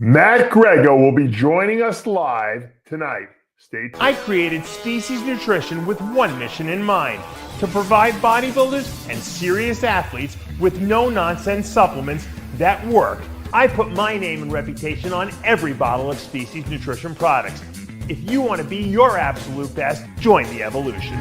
Matt Greggo will be joining us live tonight. Stay tuned. I created Species Nutrition with one mission in mind: to provide bodybuilders and serious athletes with no-nonsense supplements that work. I put my name and reputation on every bottle of Species Nutrition products. If you want to be your absolute best, join the evolution.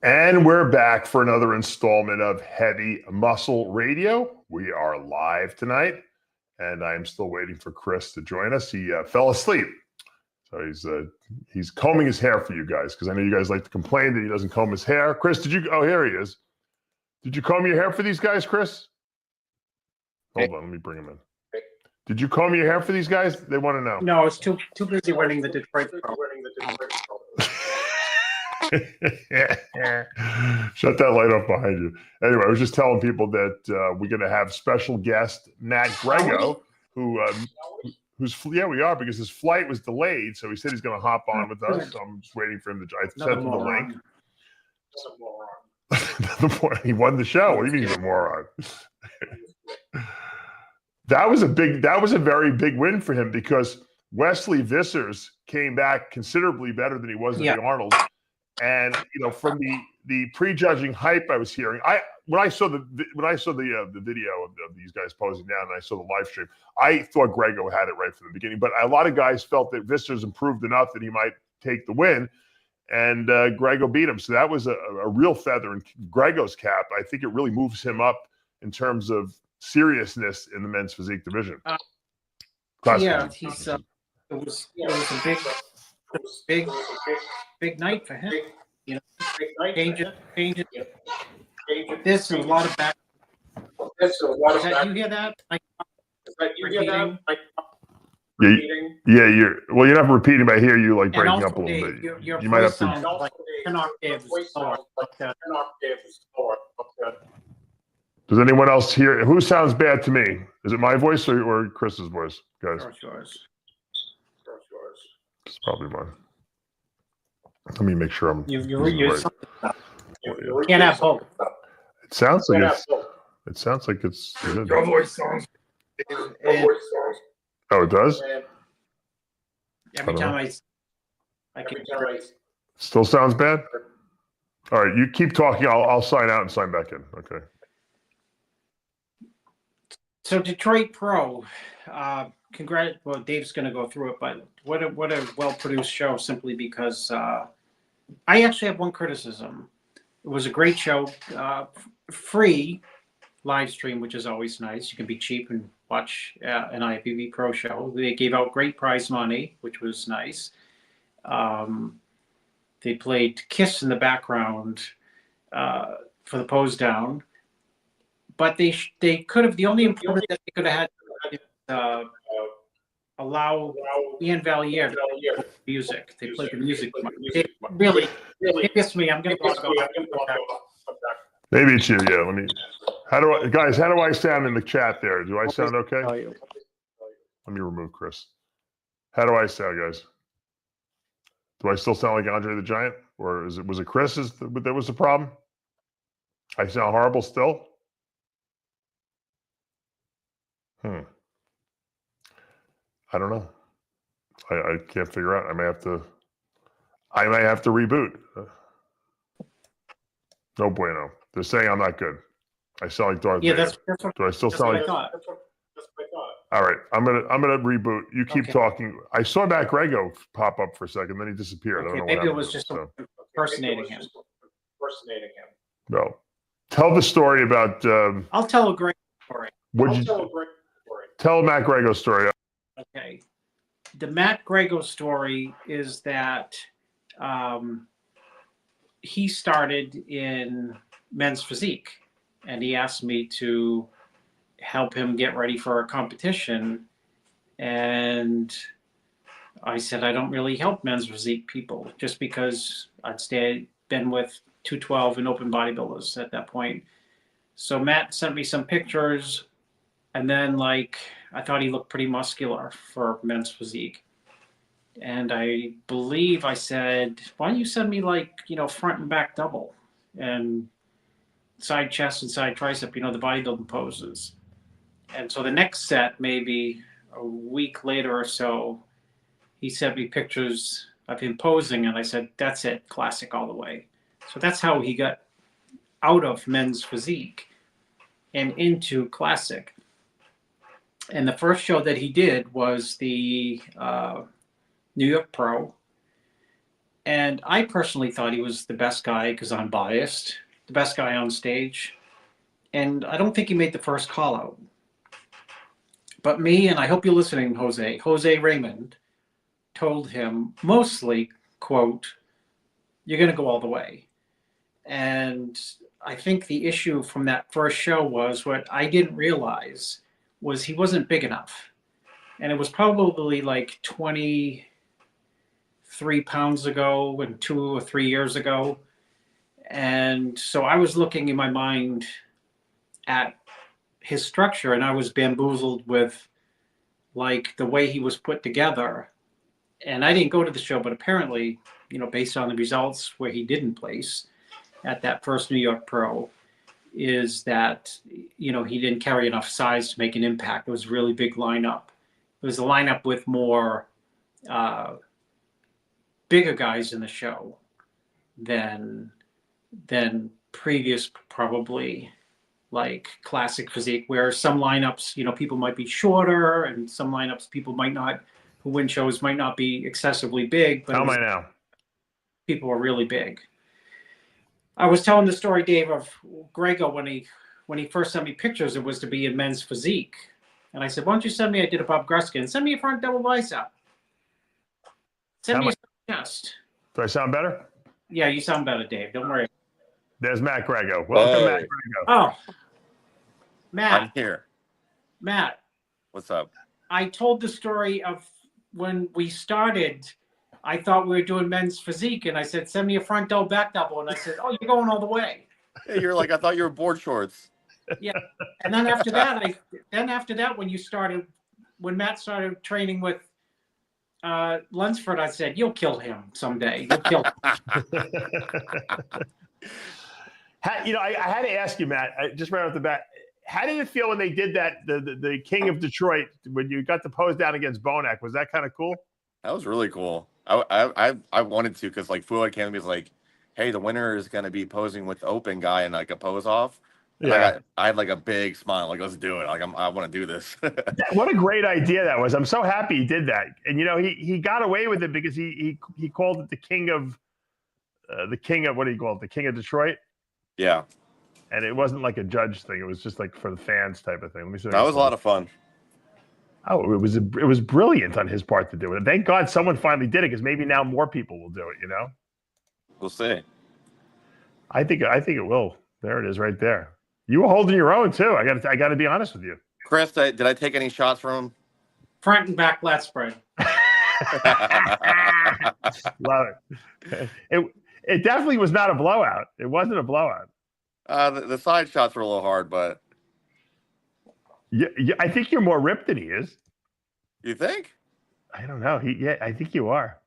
And we're back for another installment of Heavy Muscle Radio. We are live tonight, and I'm still waiting for Chris to join us. He fell asleep, so he's combing his hair for you guys, because I know you guys like to complain that he doesn't comb his hair. Chris, did you? Oh, here he is. Did you comb your hair for these guys, Chris? Hold on, let me bring him in. Did you comb your hair for these guys? They want to know. No, I was too busy winning the Detroit Pro. Shut that light off behind you. Anyway, I was just telling people that we're going to have special guest Matt Greggo, who's we are, because his flight was delayed. So he said he's going to hop on with us. So I'm just waiting for him to. I sent him the link. He won the show. What do you mean he's a moron? That was a very big win for him, because Wesley Vissers came back considerably better than he was in the Arnold. And from the prejudging hype I was hearing, when I saw the video of these guys posing down, and I saw the live stream, I thought Greggo had it right from the beginning. But a lot of guys felt that Vissers improved enough that he might take the win, and Greggo beat him. So that was a real feather in Greggo's cap. I think it really moves him up in terms of seriousness in the men's physique division. It was a big night for him. Changes. This is a lot of back. You hear that? You're not repeating, but I hear you like breaking up a little bit. Your you might have to. like 10 octaves lower. Does anyone else hear? Who sounds bad to me? Is it my voice or Chris's voice, guys? Yours. It's probably mine. Let me make sure I'm. You can't have both. It sounds like it's. Your voice sounds. Oh, it does. Every time I can. Still sounds bad. All right, you keep talking. I'll sign out and sign back in. Okay. So Detroit Pro, well, Dave's going to go through it, but what a well-produced show, simply because I actually have one criticism. It was a great show, free live stream, which is always nice. You can be cheap and watch an IFBB Pro show. They gave out great prize money, which was nice. They played Kiss in the background for the pose down. But they could have, the only improvement that they could have had is allow Ian Valier to play music. They played the music. It really gets me. I'm going to go. Maybe it's you. Yeah. Let me. How do I sound in the chat there? Do I sound okay? Let me remove Chris. How do I sound, guys? Do I still sound like Andre the Giant, or was it Chris? That was the problem? I sound horrible still? I don't know. I can't figure out. I may have to reboot. No bueno. They're saying I'm not good. I sound like Darth Vader. That's what, Do I still sound like? I thought. All right, I'm gonna reboot. You keep talking. I saw Matt Greggo pop up for a second, then he disappeared. Okay, I don't know maybe what it was just impersonating him. No, tell the story about. I'll tell a great story. Tell Matt Greggo's story. Okay, the Matt Greggo story is that he started in men's physique, and he asked me to help him get ready for a competition. And I said, I don't really help men's physique people, just because I'd been with 212 and open bodybuilders at that point. So Matt sent me some pictures, and then I thought he looked pretty muscular for men's physique. And I believe I said, why don't you send me front and back double and side chest and side tricep, the bodybuilding poses. And so the next set, maybe a week later or so, he sent me pictures of him posing, and I said, that's it, classic all the way. So that's how he got out of men's physique and into classic. And the first show that he did was the New York Pro. And I personally thought he was the best guy, because I'm biased, the best guy on stage. And I don't think he made the first call out. But me, and I hope you're listening, Jose Raymond, told him mostly, quote, you're going to go all the way. And I think the issue from that first show was, what I didn't realize was he wasn't big enough. And it was probably 23 pounds ago and 2 or 3 years ago. And so I was looking in my mind at his structure, and I was bamboozled with the way he was put together. And I didn't go to the show, but apparently, based on the results where he didn't place at that first New York Pro, is that, he didn't carry enough size to make an impact. It was a really big lineup. It was a lineup with more bigger guys in the show than previous, probably, classic physique, where some lineups, people might be shorter, and some lineups people might not, who win shows might not be excessively big. But how am I now? People are really big. I was telling the story, Dave, of Greggo when he first sent me pictures. It was to be in men's physique, and I said, "Why don't you send me?" I did a Bob Gruskin. Send me a front double bicep. Send me a chest. Do I sound better? Yeah, you sound better, Dave. Don't worry. There's Matt Greggo. Welcome, Matt Greggo. Oh, Matt. I'm here. Matt. What's up? I told the story of when we started. I thought we were doing men's physique, and I said, send me a front double, back double. And I said, oh, you're going all the way. Hey, you're I thought you were board shorts. Yeah. And then after that, when Matt started training with Lunsford, I said, you'll kill him someday. You'll kill him. I had to ask you, Matt, just right off the bat, how did it feel when they did that, the King of Detroit, when you got to pose down against Bonac? Was that kind of cool? That was really cool. I wanted to, because Full Academy is hey, the winner is going to be posing with the open guy and a pose off. And yeah. I had a big smile, let's do it. I want to do this. What a great idea that was. I'm so happy he did that. And, he got away with it because he called it the king of, what do you call it? The King of Detroit? Yeah. And it wasn't a judge thing. It was just for the fans type of thing. Let me see. That was a lot of fun. Oh, it was brilliant on his part to do it. And thank God someone finally did it, because maybe now more people will do it, We'll see. I think it will. There it is right there. You were holding your own too. I got to be honest with you. Chris, did I take any shots from him? Front and back lat spread. Love it. It definitely was not a blowout. It wasn't a blowout. The side shots were a little hard, but yeah, I think you're more ripped than he is. You think? I don't know. I think you are.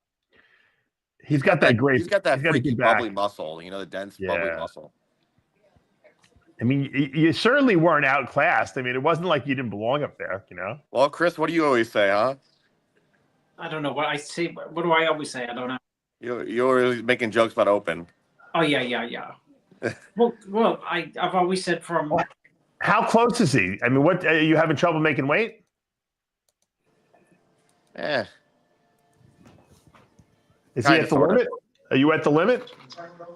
He's got that great. He's got that freaky bubbly muscle. The dense bubbly muscle. I mean, you certainly weren't outclassed. I mean, it wasn't like you didn't belong up there, you know? Well, Chris, what do you always say, huh? I don't know what I say. What do I always say? I don't know. You're always making jokes about open. Oh yeah. well, I've always said from. How close is he? I mean, what are you having trouble making weight? Eh. Is he at the limit? Are you at the limit?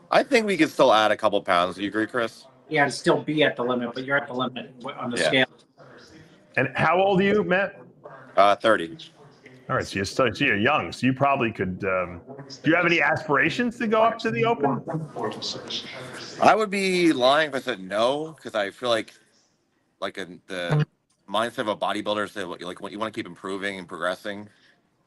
I think we could still add a couple pounds. Do you agree, Chris? Yeah, to still be at the limit, but you're at the limit on the scale. And how old are you, Matt? 30. All right, so you're young, so you probably could. Do you have any aspirations to go up to the Open? I would be lying if I said no, because I feel like the mindset of a bodybuilder is that like you want to keep improving and progressing.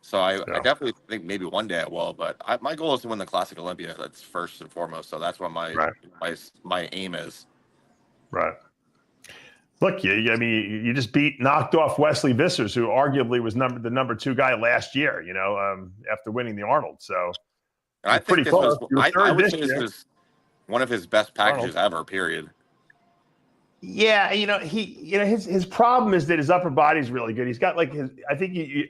So I definitely think maybe one day I will, but my goal is to win the Classic Olympia. That's first and foremost. So that's what my aim is. Right. Look, I mean, you just knocked off Wesley Vissers, who arguably was the number 2 guy last year. You know, after winning the Arnold. So I think this was. I would say this was one of his best packages ever. Period. Yeah, his problem is that his upper body's really good. He's got like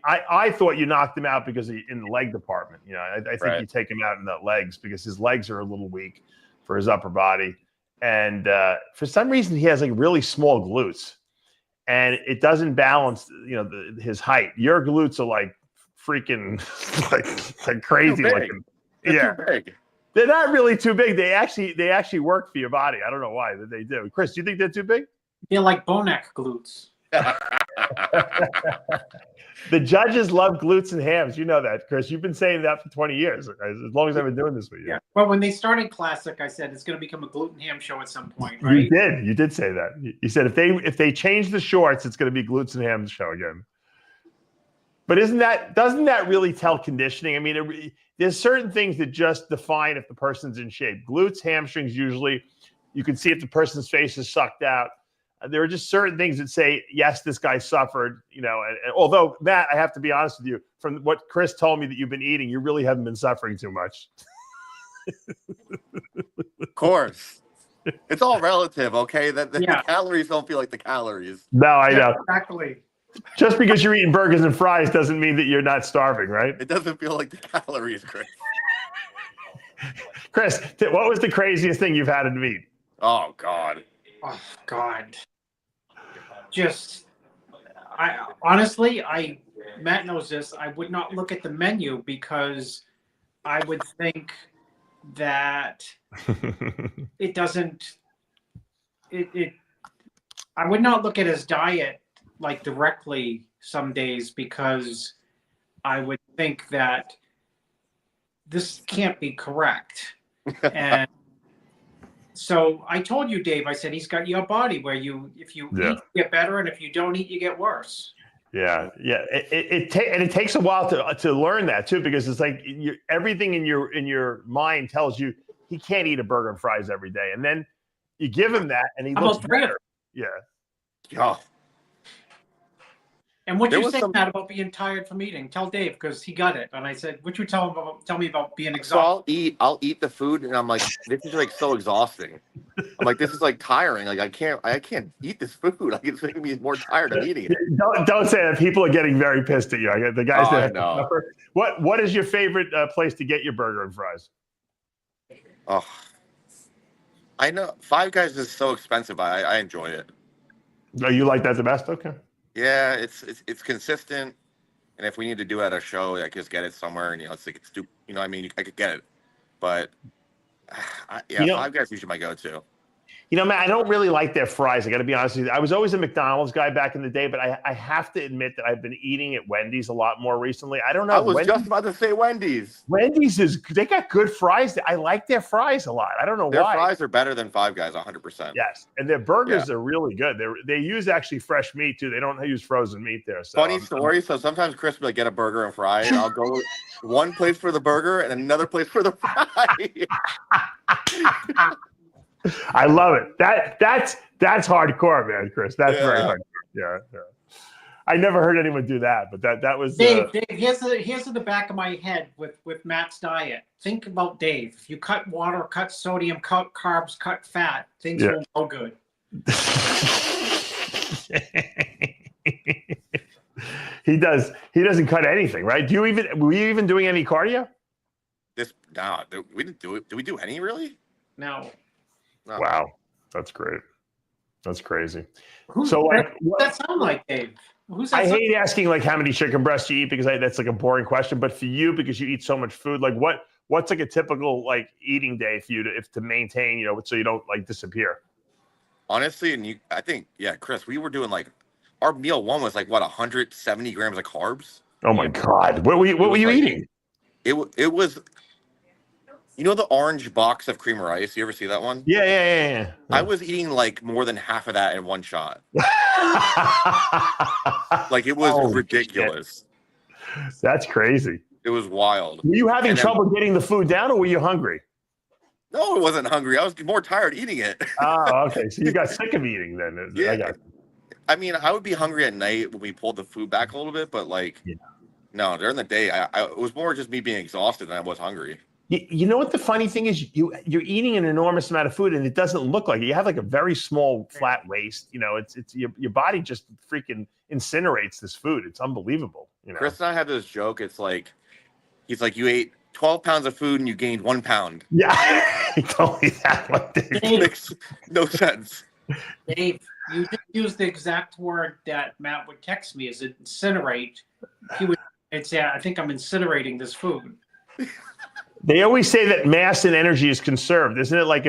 I thought you knocked him out because in the leg department. You know, I think you take him out in the legs because his legs are a little weak for his upper body. And for some reason, he has like really small glutes, and it doesn't balance, his height. Your glutes are like freaking like crazy. They're too big. They're not really too big. They actually work for your body. I don't know why they do. Chris, do you think they're too big? They're like Bonac glutes. The judges love glutes and hams. You know that, Chris. You've been saying that for 20 years, as long as I've been doing this with you. Yeah. Well, when they started Classic, I said it's going to become a glute and ham show at some point, right? You did say that. You said if they change the shorts, it's going to be glutes and ham show again. But doesn't that really tell conditioning? I mean, there's certain things that just define if the person's in shape. Glutes, hamstrings, usually you can see if the person's face is sucked out. There are just certain things that say, yes, this guy suffered, and although, Matt, I have to be honest with you, from what Chris told me that you've been eating, you really haven't been suffering too much. Of course. It's all relative, okay? The calories don't feel like the calories. No, I know. Exactly. Just because you're eating burgers and fries doesn't mean that you're not starving, right? It doesn't feel like the calories, Chris. Chris, what was the craziest thing you've had in meat? Oh, God. Oh, God. Honestly, Matt knows this. I would not look at the menu because I would think that it doesn't. I would not look at his diet like directly some days because I would think that this can't be correct. And so I told you, Dave, I said, he's got your body where if you eat, you get better. And if you don't eat, you get worse. Yeah. It takes a while to learn that too, because it's like everything in your mind tells you he can't eat a burger and fries every day. And then you give him that and he looks better. Yeah. Oh. And what you said, Matt, about being tired from eating, tell Dave, because he got it. And I said, what you tell me about being exhausted? So I'll eat the food, and I'm like, this is like so exhausting. I'm like, this is like tiring. Like I can't eat this food. Like it's making me more tired of eating it. Don't say that. People are getting very pissed at you. The guys that know. What is your favorite place to get your burger and fries? Oh, I know Five Guys is so expensive. I enjoy it. Oh, you like that the best? Okay. Yeah, it's consistent, and if we need to do it at a show, I just get it somewhere, and it's like it's stupid. I mean, I could get it, but Five Guys usually my go-to. Matt, I don't really like their fries. I got to be honest with you. I was always a McDonald's guy back in the day, but I have to admit that I've been eating at Wendy's a lot more recently. I don't know. I was just about to say Wendy's. Wendy's they got good fries. I like their fries a lot. I don't know why. Their fries are better than Five Guys, 100%. Yes, and their burgers are really good. They use actually fresh meat too. They don't use frozen meat there. So, funny story. So sometimes Chris will get a burger and fry, and I'll go one place for the burger and another place for the fry. I love it. That's hardcore, man, Chris. That's very hardcore. Yeah. I never heard anyone do that, but that was Dave. Here's in the back of my head with Matt's diet. Think about Dave. If you cut water, cut sodium, cut carbs, cut fat, things won't go good. He does. He doesn't cut anything, right? Were you even doing any cardio? We didn't do it. Did we do any really? No. Wow, that's great. That's crazy. Who's that sound like, Dave? I hate asking like how many chicken breasts you eat because that's like a boring question. But for you, because you eat so much food, like what's like a typical like eating day for you to maintain, so you don't like disappear? Honestly, and I think, Chris, we were doing like our meal one was like what 170 grams of carbs. Oh my God, what were you eating? It was. The orange box of cream of rice? You ever see that one? Yeah. I was eating like more than half of that in one shot. Like it was ridiculous. Shit. That's crazy. It was wild. Were you having trouble getting the food down, or were you hungry? No, I wasn't hungry. I was more tired eating it. Oh, okay. So you got sick of eating then. Yeah. I mean, I would be hungry at night when we pulled the food back a little bit, but no, during the day, it was more just me being exhausted than I was hungry. You know what the funny thing is? You're eating an enormous amount of food, and it doesn't look like it. You have like a very small, flat waist. It's your body just freaking incinerates this food. It's unbelievable. Chris and I had this joke. It's like, he's like, you ate 12 pounds of food and you gained 1 pound. Yeah, he told me that one day. It makes no sense. Dave, you just used the exact word that Matt would text me as incinerate. He would say, I think I'm incinerating this food. They always say that mass and energy is conserved, isn't it? Like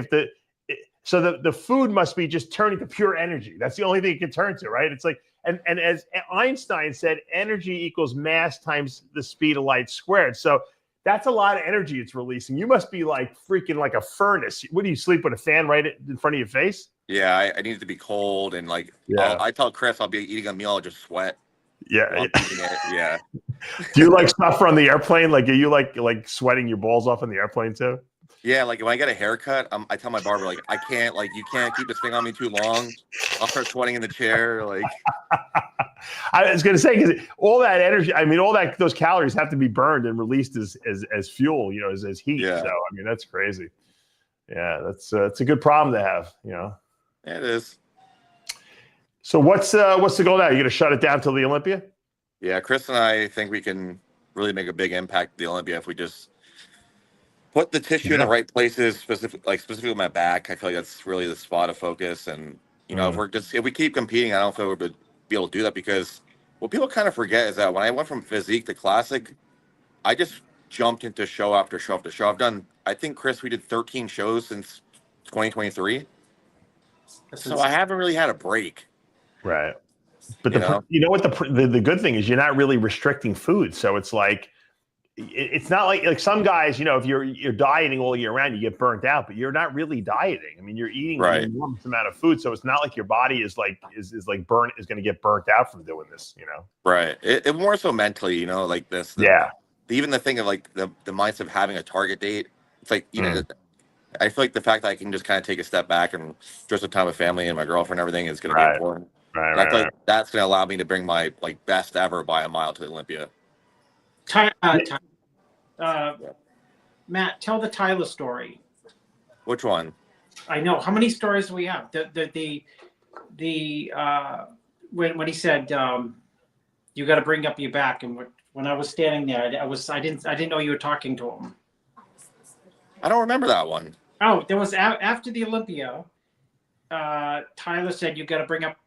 so the food must be just turning to pure energy. That's the only thing it can turn to, right? It's like, and as Einstein said, energy equals mass times the speed of light squared. So that's a lot of energy it's releasing. You must be like freaking like a furnace. What do you sleep with, a fan right in front of your face? Yeah, I need it to be cold, and like I tell Chris I'll be eating a meal, I'll just sweat. Yeah. Yeah. Do you like suffer on the airplane? Like, are you like sweating your balls off on the airplane too? Yeah, like when I get a haircut, I tell my barber, like, I can't, like, you can't keep this thing on me too long. I'll start sweating in the chair. Like, I was going to say, because all that energy, I mean, those calories have to be burned and released as fuel, as heat. Yeah. So, I mean, that's crazy. Yeah, that's a good problem to have, Yeah, it is. So what's the goal now? You going to shut it down till the Olympia? Yeah, Chris and I think we can really make a big impact at the Olympia if we just put the tissue in the right places, specifically my back. I feel like that's really the spot of focus. And, if we keep competing, I don't feel we'll be able to do that, because what people kind of forget is that when I went from Physique to Classic, I just jumped into show after show after show. I think, Chris, we did 13 shows since 2023. So I haven't really had a break. Right. But what the good thing is, you're not really restricting food. So it's like, it's not like some guys, if you're dieting all year round, you get burnt out, but you're not really dieting. I mean, you're eating an enormous amount of food. So it's not like your body is going to get burnt out from doing this, Right. It more so mentally, like this. Even the thing of like the mindset of having a target date. It's like, I feel like the fact that I can just kind of take a step back and just some time with family and my girlfriend and everything is going to be important. Right. I feel like that's going to allow me to bring my best ever by a mile to the Olympia. Matt, tell the Tyler story. Which one? I know. How many stories do we have? When he said you got to bring up your back, and when I was standing there, I didn't know you were talking to him. I don't remember that one. Oh, there was after the Olympia. Tyler said you got to bring up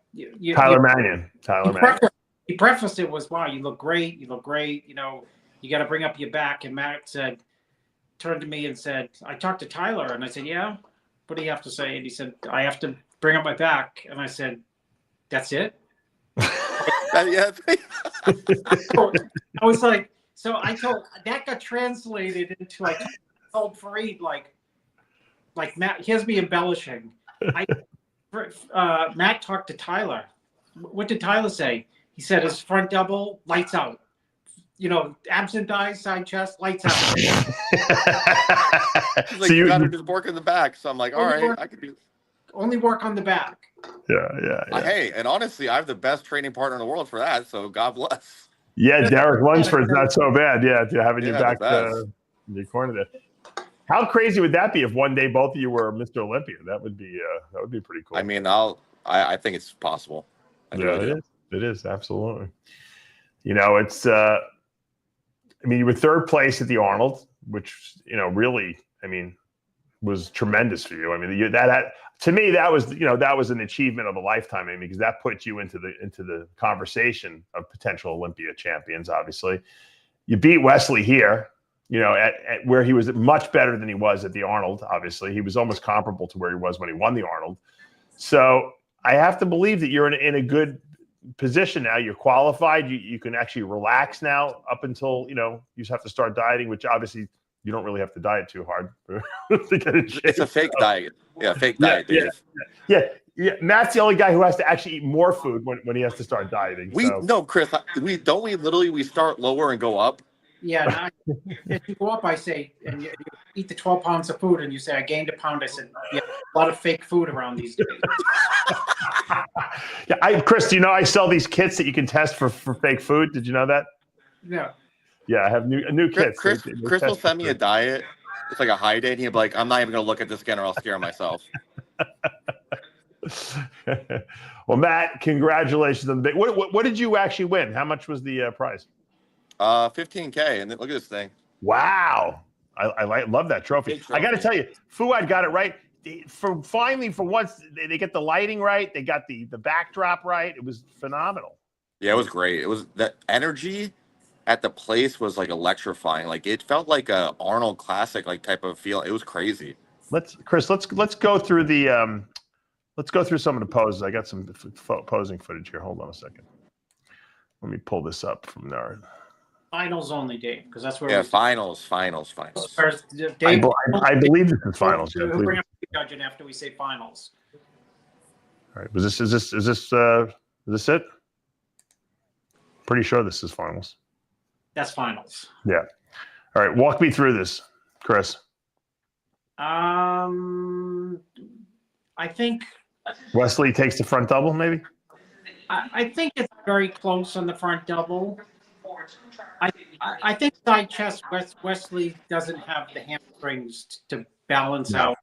Tyler Mannion. He prefaced it was, "Wow, you look great. You got to bring up your back." And Matt turned to me and said, "I talked to Tyler." And I said, "Yeah, what do you have to say?" And he said, "I have to bring up my back." And I said, "That's it?" Yeah. I was like, so I told, that got translated into, I told Fareed, like Matt, here's me embellishing. Matt talked to Tyler. What did Tyler say? He said his front double, lights out. Abs and thighs, side chest, lights out. Like, you got to just work in the back. So I'm like, all right, I could do. Only work on the back. Yeah. Hey, and honestly, I have the best training partner in the world for that. So God bless. Yeah, Derek Lunsford's not so bad. Yeah, to having your back in your corner there. How crazy would that be if one day both of you were Mr. Olympia? That would be pretty cool. I mean, I think it's possible. It is absolutely. You know, it's. I mean, you were third place at the Arnold, which really, I mean, was tremendous for you. I mean, to me, that was an achievement of a lifetime. I mean, because that put you into the conversation of potential Olympia champions. Obviously, you beat Wesley here. At where he was much better than he was at the Arnold. Obviously, he was almost comparable to where he was when he won the Arnold. So I have to believe that you're in a good position now. You're qualified. You can actually relax now up until you just have to start dieting, which obviously you don't really have to diet too hard to get in shape. It's a fake diet. Yeah, fake diet, Dave. Yeah. Matt's the only guy who has to actually eat more food when he has to start dieting. No, Chris. We start lower and go up. Yeah, if you go up, I say, and you eat the 12 pounds of food, and you say, I gained a pound. I said, yeah, a lot of fake food around these days. Yeah, Chris, do you know I sell these kits that you can test for fake food? Did you know that? Yeah. Yeah, I have a new kit. Chris will send me a diet. It's like a high day, and he'll be like, I'm not even going to look at this again or I'll scare myself. Well, Matt, congratulations on the big. What did you actually win? How much was the prize? $15K, and look at this thing. Wow, I love that trophy. I got to tell you, Fouad got it right. For once, they get the lighting right. They got the backdrop right. It was phenomenal. Yeah, it was great. It was the energy at the place was like electrifying. Like it felt like a Arnold Classic like type of feel. It was crazy. Let's go through the let's go through some of the poses. I got some posing footage here. Hold on a second. Let me pull this up from there. Finals only, Dave, because that's where. Yeah, finals. Dave, I believe this is finals. Yeah, we'll bring up the judging after we say finals. All right. Is this it? Pretty sure this is finals. That's finals. Yeah. All right. Walk me through this, Chris. I think Wesley takes the front double, maybe. I think it's very close on the front double. I think side chest Wesley doesn't have the hamstrings to balance out.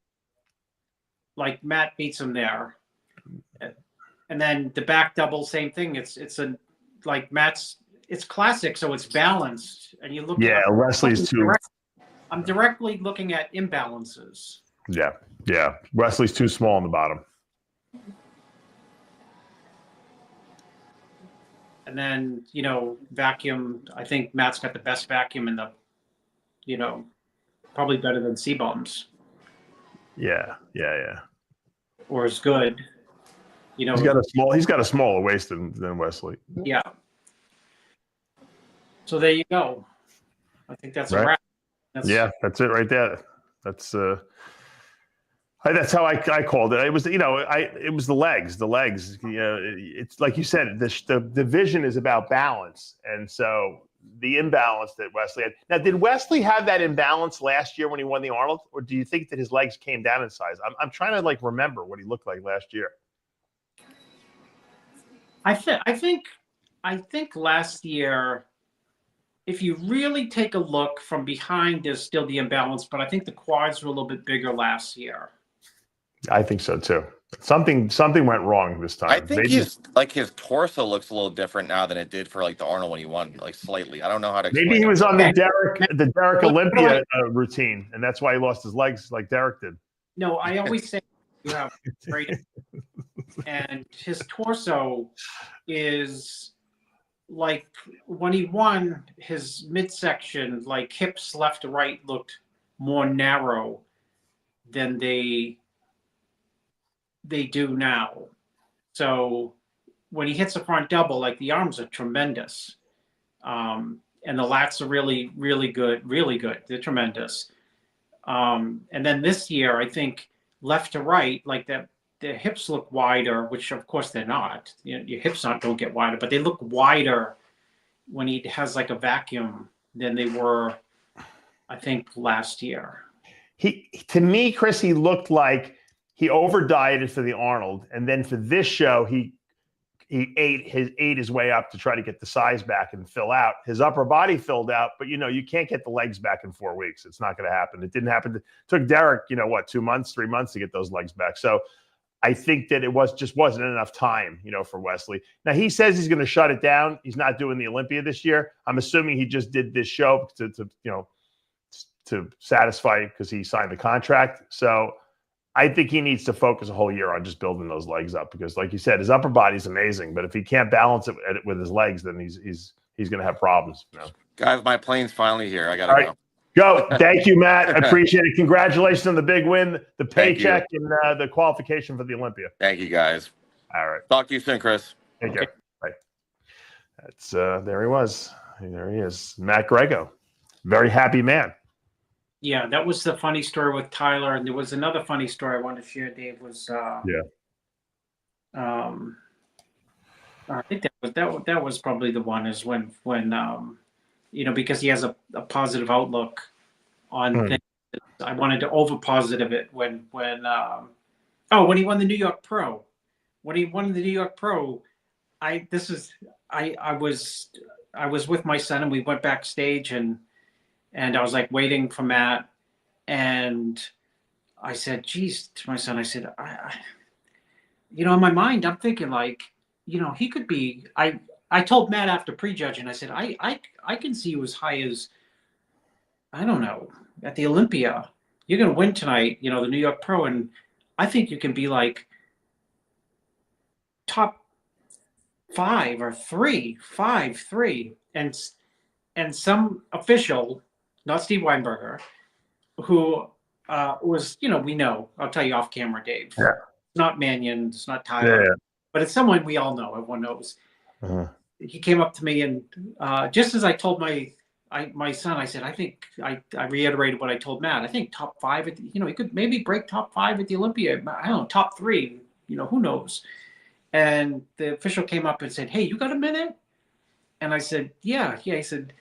Like Matt beats him there, and then the back double, same thing. It's like Matt's. It's classic, so it's balanced, and you look. Yeah, Wesley's too. I'm directly looking at imbalances. Yeah. Wesley's too small on the bottom. And then, vacuum. I think Matt's got the best vacuum in the, probably better than C-Bums. Yeah. Or as good. He's got a smaller waist than Wesley. Yeah. So there you go. I think that's right. a wrap. That's it right there. That's how I called it. It was it was the legs. The legs. It's like you said. The vision is about balance, and so the imbalance that Wesley had. Now, did Wesley have that imbalance last year when he won the Arnold, or do you think that his legs came down in size? I'm trying to remember what he looked like last year. I think last year, if you really take a look from behind, there's still the imbalance, but I think the quads were a little bit bigger last year. I think so too. Something went wrong this time. I think his torso looks a little different now than it did for the Arnold when he won, slightly. I don't know how to explain. Maybe he was on the Derek Olympia routine, and that's why he lost his legs like Derek did. No, I always say you have great, and his torso is like when he won, his midsection, hips left to right, looked more narrow than they do now. So when he hits a front double, the arms are tremendous. And the lats are really, really good. They're tremendous. And then this year, I think left to right, the hips look wider, which of course they're not. Your hips don't get wider, but they look wider when he has a vacuum than they were, I think, last year. To me, Chris, he looked like he over dieted for the Arnold, and then for this show, he he ate his way up to try to get the size back and fill out. His upper body filled out, but you can't get the legs back in 4 weeks. It's not going to happen. It didn't happen. It took Derek, 2 months, 3 months to get those legs back. So I think that it wasn't enough time, for Wesley. Now he says he's going to shut it down. He's not doing the Olympia this year. I'm assuming he just did this show to satisfy because he signed the contract. So I think he needs to focus a whole year on just building those legs up because, like you said, his upper body's amazing, but if he can't balance it with his legs, then he's going to have problems. Guys, my plane's finally here. I gotta go. Go. Thank you, Matt. I appreciate it. Congratulations on the big win, the paycheck, and the qualification for the Olympia. Thank you, guys. All right. Talk to you soon, Chris. Take care. Bye. That's there he was. There he is, Matt Greggo. Very happy man. Yeah, that was the funny story with Tyler, and there was another funny story I wanted to share. Dave was, I think that was probably the one is when because he has a positive outlook on things. I wanted to over positive it when he won the New York Pro. When he won the New York Pro, I was with my son and we went backstage and I was like waiting for Matt, and I said, geez, to my son, I said, in my mind, I'm thinking like, he could be, I told Matt after prejudging, I said, I can see you as high as, I don't know, at the Olympia. You're going to win tonight, the New York Pro, and I think you can be like top 5 or 3, 5, 3. And some official, not Steve Weinberger, who was, we know, I'll tell you off camera, Dave. Yeah. It's not Mannion, it's not Tyler, but it's someone we all know, everyone knows. He came up to me and just as I told my son, I said, I think I reiterated what I told Matt. I think top 5 at he could maybe break top 5 at the Olympia. I don't know, top 3, who knows? And the official came up and said, hey, you got a minute? And I said, yeah. He said,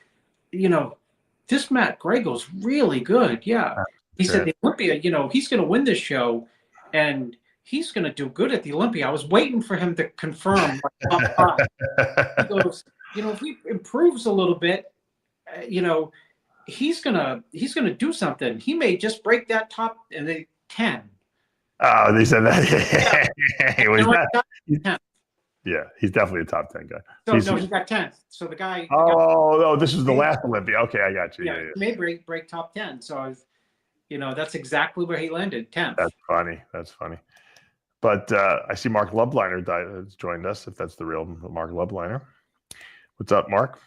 this Matt Greggo's really good. Yeah. He said, the Olympia, he's going to win this show and he's going to do good at the Olympia. I was waiting for him to confirm. Top 5. He goes, if he improves a little bit, he's going to do something. He may just break that top in the 10. Oh, they said that. Yeah. He's definitely a top 10 guy. So he got 10th. So the guy. This was the last Olympia. Okay, I got you. Yeah. He may break top 10. So that's exactly where he landed, 10th. That's funny. But I see Mark Lubliner has joined us. If that's the real Mark Lubliner. What's up, Mark?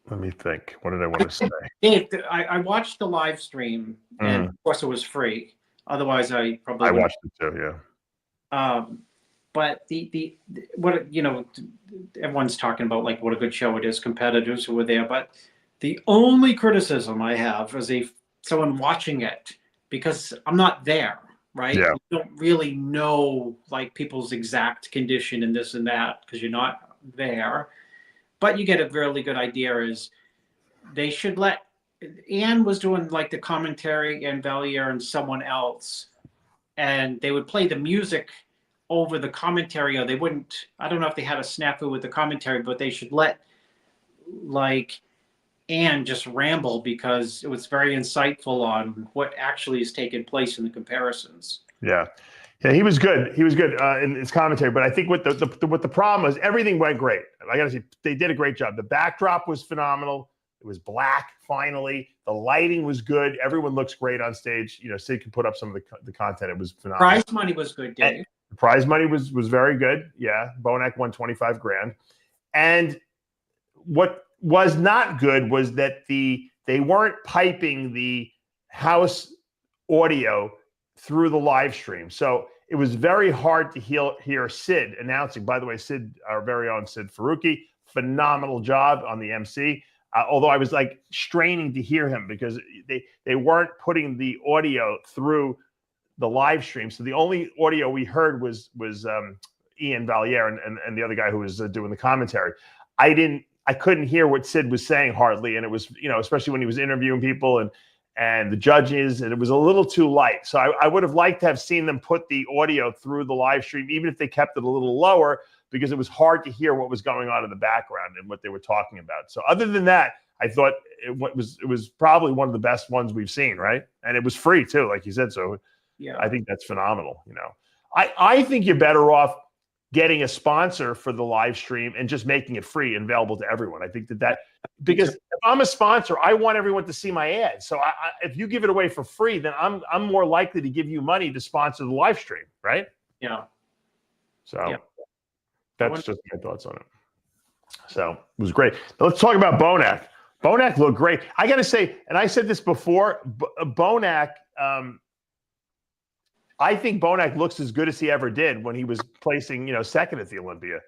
Let me think. What did I want to say? Dave, I watched the live stream, and of course it was free. Otherwise, I watched it too. Yeah. But the what everyone's talking about, like what a good show it is, competitors who were there. But the only criticism I have as someone watching it, because I'm not there, right? Yeah. You don't really know like people's exact condition and this and that because you're not there. But you get a really good idea is they should let Anne was doing like the commentary and Valier and someone else, and they would play the music over the commentary, or they wouldn't. I don't know if they had a snafu with the commentary, but they should let like Anne just ramble because it was very insightful on what actually is taking place in the comparisons. Yeah. Yeah, he was good. He was good in his commentary, but I think what the problem was, everything went great. I got to say, they did a great job. The backdrop was phenomenal. It was black. Finally, the lighting was good. Everyone looks great on stage. Sid can put up some of the content. It was phenomenal. Prize money was good, Dave. And the prize money was very good. Yeah, Bonac won $25,000. And what was not good was that they weren't piping the house audio through the live stream. So it was very hard to hear Sid announcing. By the way, Sid, our very own Sid Faruqi, phenomenal job on the MC. Although I was like straining to hear him because they weren't putting the audio through the live stream. So the only audio we heard was Ian Valier and the other guy who was doing the commentary. I couldn't hear what Sid was saying hardly. And it was, especially when he was interviewing people and the judges, and it was a little too light. So I would have liked to have seen them put the audio through the live stream, even if they kept it a little lower, because it was hard to hear what was going on in the background and what they were talking about. So other than that, I thought it was probably one of the best ones we've seen, right? And it was free too, like you said. So yeah, I think that's phenomenal. I think you're better off getting a sponsor for the live stream and just making it free and available to everyone. I think that because if I'm a sponsor, I want everyone to see my ad. So if you give it away for free, then I'm more likely to give you money to sponsor the live stream, right? Yeah. So that's just my thoughts on it. So it was great. Now let's talk about Bonac. Bonac looked great. I got to say, and I said this before, Bonac, I think Bonac looks as good as he ever did when he was placing, second at the Olympia.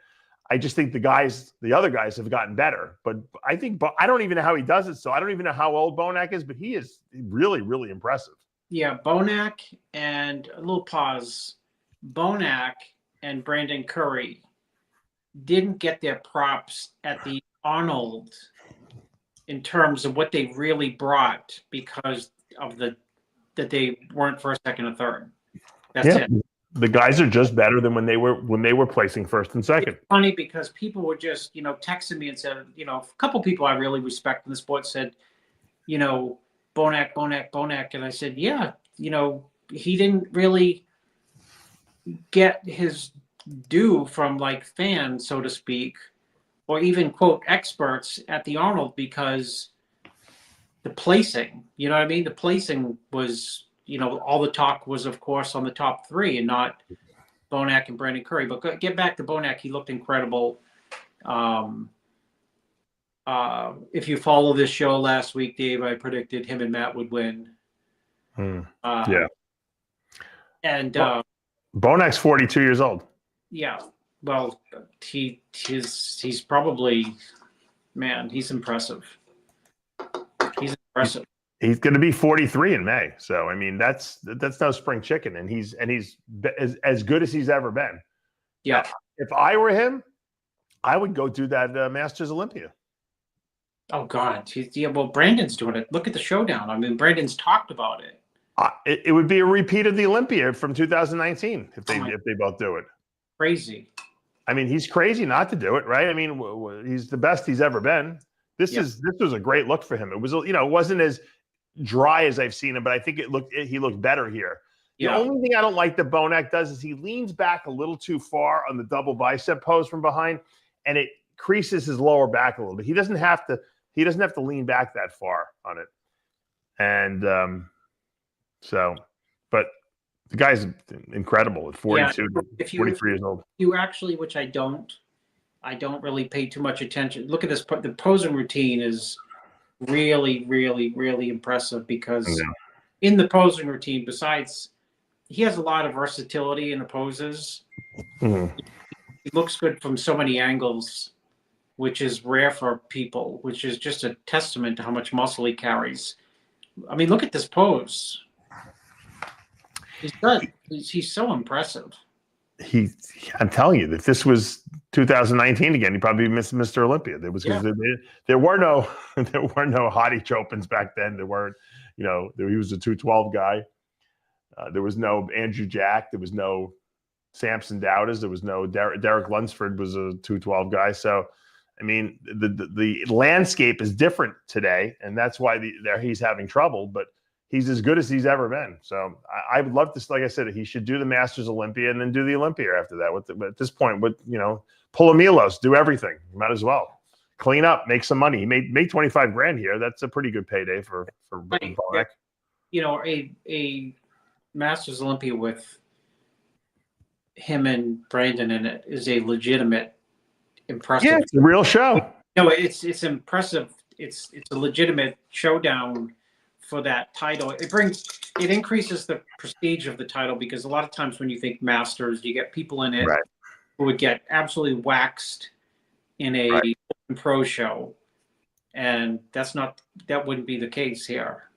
I just think the other guys have gotten better. But I think, I don't even know how he does it. So I don't even know how old Bonac is, but he is really, really impressive. Yeah, Bonac, and a little pause. Bonac and Brandon Curry didn't get their props at the Arnold in terms of what they really brought because of that they weren't first, second, or third. That's it. The guys are just better than when they were placing first and second. It's funny because people were just, texting me and said, a couple people I really respect in the sport said, Bonac. And I said, yeah, he didn't really get his due from like fans, so to speak, or even quote experts at the Arnold because the placing, the placing was, all the talk was, of course, on the top three and not Bonac and Brandon Curry. But get back to Bonac, he looked incredible. If you follow this show last week, Dave, I predicted him and Matt would win. Yeah. And Bonac's 42 years old. Yeah. Well, he's probably, man, he's impressive. He's impressive. He's going to be 43 in May. So, I mean, that's no spring chicken. And he's as good as he's ever been. Yeah. If I were him, I would go do that Masters Olympia. Oh, God. Yeah, well, Brandon's doing it. Look at the Showdown. I mean, Brandon's talked about it. It would be a repeat of the Olympia from 2019 if they both do it. Crazy. I mean, he's crazy not to do it, right? I mean, he's the best he's ever been. This was a great look for him. It was, it wasn't as dry as I've seen him, but I think he looked better here. The only thing I don't like that Bonac does is he leans back a little too far on the double bicep pose from behind, and it creases his lower back a little bit. He doesn't have to lean back that far on it. And but the guy's incredible at 42, 43 years old. You actually, which I don't really pay too much attention. Look at this. The posing routine is really, really, really impressive because in the posing routine, besides, he has a lot of versatility in the poses. Mm-hmm. He looks good from so many angles, which is rare for people, which is just a testament to how much muscle he carries. I mean, look at this pose. He's good. He's so impressive. I'm telling you, if this was 2019 again, he probably missed Mr. Olympia. There were no Hottie Chopins back then. There weren't, he was a 212 guy. There was no Andrew Jack. There was no Samson Dowders. There was no Derek Lunsford was a 212 guy. So, I mean, the landscape is different today, and that's why he's having trouble. But he's as good as he's ever been. So I would love to, like I said, he should do the Masters Olympia and then do the Olympia after that. But at this point, pull a Milos, do everything. You might as well clean up, make some money. He made 25 grand here. That's a pretty good payday for Bonac. A Masters Olympia with him and Brandon in it is a legitimate, impressive. Yeah, it's a real show. No, it's impressive. It's a legitimate showdown for that title. It increases the prestige of the title because a lot of times when you think Masters, you get people in it who would get absolutely waxed in a pro show, and that wouldn't be the case here.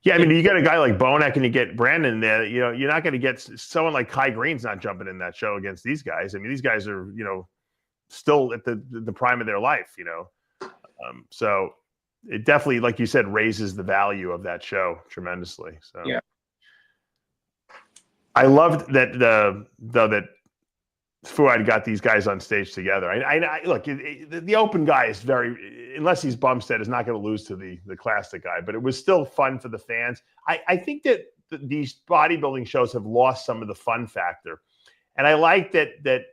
Yeah, I mean, you get a guy like Bonac and you get Brandon there. You're not going to get someone like Kai Green's not jumping in that show against these guys. I mean, these guys are still at the prime of their life. So it definitely, like you said, raises the value of that show tremendously. So yeah. I loved that that Fouad got these guys on stage together. I look, the open guy is very, unless he's Bumstead, is not going to lose to the classic guy, but it was still fun for the fans. I think that these bodybuilding shows have lost some of the fun factor. And I like that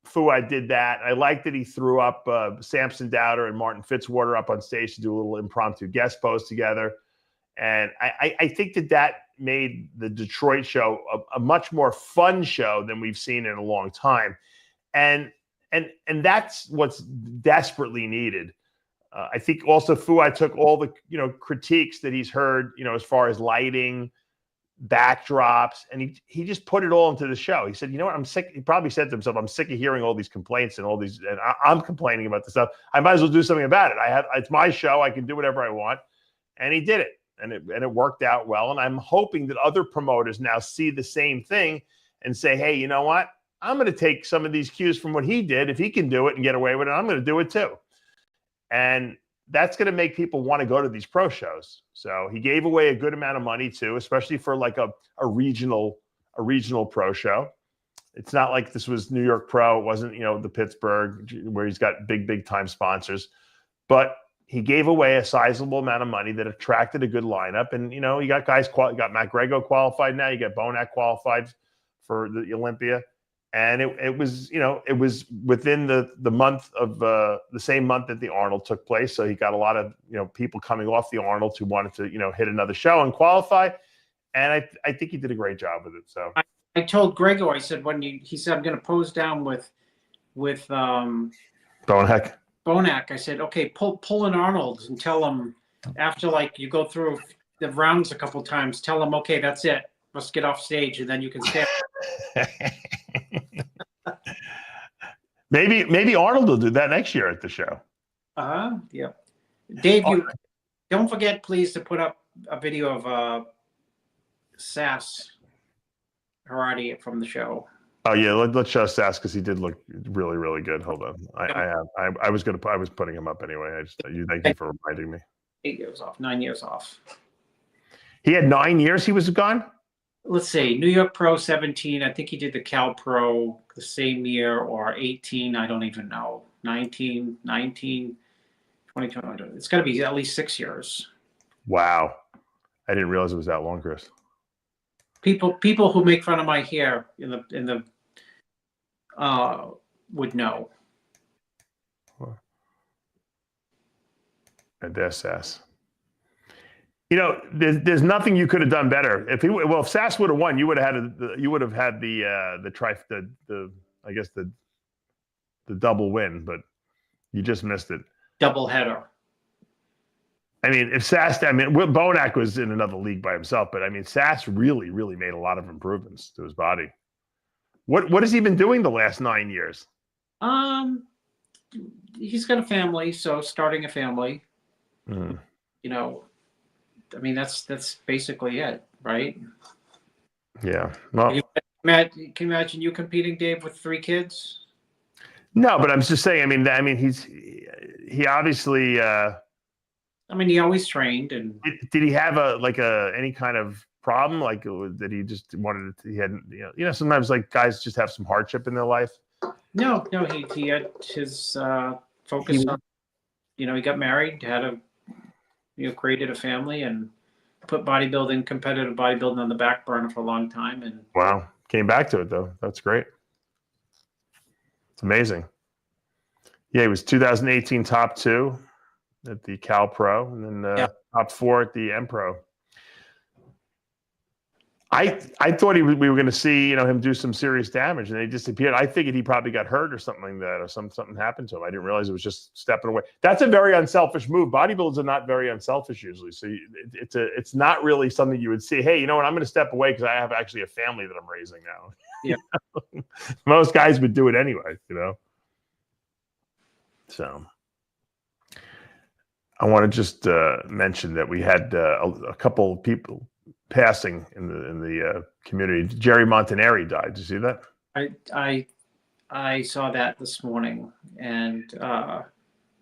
Fouad did that. I like that he threw up Samson Dowder and Martin Fitzwater up on stage to do a little impromptu guest pose together. And I think that made the Detroit show a much more fun show than we've seen in a long time. And that's what's desperately needed. I think also Fouad took all the, critiques that he's heard, as far as lighting, backdrops, and he just put it all into the show. He said, you know what, I'm sick. He probably said to himself, I'm sick of hearing all these complaints and all these, and I'm complaining about this stuff. I might as well do something about it. It's my show. I can do whatever I want. And he did it. And it worked out well. And I'm hoping that other promoters now see the same thing and say, hey, you know what? I'm going to take some of these cues from what he did. If he can do it and get away with it, I'm going to do it too. And that's going to make people want to go to these pro shows. So he gave away a good amount of money too, especially for like a regional pro show. It's not like this was New York Pro. It wasn't, the Pittsburgh where he's got big time sponsors, but he gave away a sizable amount of money that attracted a good lineup. And, you got guys, you got Matt Greggo qualified now. You got Bonac qualified for the Olympia. And it was, it was within the month of the same month that the Arnold took place. So he got a lot of, people coming off the Arnold who wanted to, hit another show and qualify. And I think he did a great job with it. So I told Greggo, I said, he said, I'm going to pose down with Bonac. I said, okay, pull an Arnold and tell him after you go through the rounds a couple times, tell him, okay, that's it. Let's get off stage and then you can stay. Maybe Arnold will do that next year at the show. Yeah. Dave, you don't forget, please, to put up a video of Sass Haradi from the show. Oh yeah, let's show Sascha because he did look really, really good. Hold on, I was putting him up anyway. Thank you for reminding me. 8 years off, 9 years off. He had 9 years. He was gone. Let's see, New York Pro 17. I think he did the Cal Pro the same year, or 18. I don't even know. 19, 2020. It's got to be at least 6 years. Wow, I didn't realize it was that long, Chris. People who make fun of my hair in the would know. And that's Sass. There's nothing you could have done better. If Sass would have won, you would have had the double win, but you just missed it. Double header. I mean, Bonac was in another league by himself, but I mean, Sass really, really made a lot of improvements to his body. What has he been doing the last 9 years? He's got a family, so starting a family. I mean, that's basically it, right? Yeah. Well, can you imagine you competing, Dave, with 3 kids? No, but I'm just saying. I mean, he obviously. He always trained. And did he have any kind of problem? That he just wanted to, he hadn't, sometimes guys just have some hardship in their life. No, he had his focus on, he got married, had created a family and put competitive bodybuilding on the back burner for a long time. And wow, came back to it though. That's great. It's amazing. Yeah, he was 2018 top 2 at the Cal Pro, and then top 4 at the M Pro. I thought we were going to see him do some serious damage, and he disappeared. I figured he probably got hurt or something like that, or something happened to him. I didn't realize it was just stepping away. That's a very unselfish move. Bodybuilders are not very unselfish usually, so it's not really something you would see. Hey, you know what? I'm going to step away because I have actually a family that I'm raising now. Yeah, most guys would do it anyway. So. I want to just mention that we had a couple of people passing in the community. Jerry Montanari died. Did you see that? I saw that this morning, and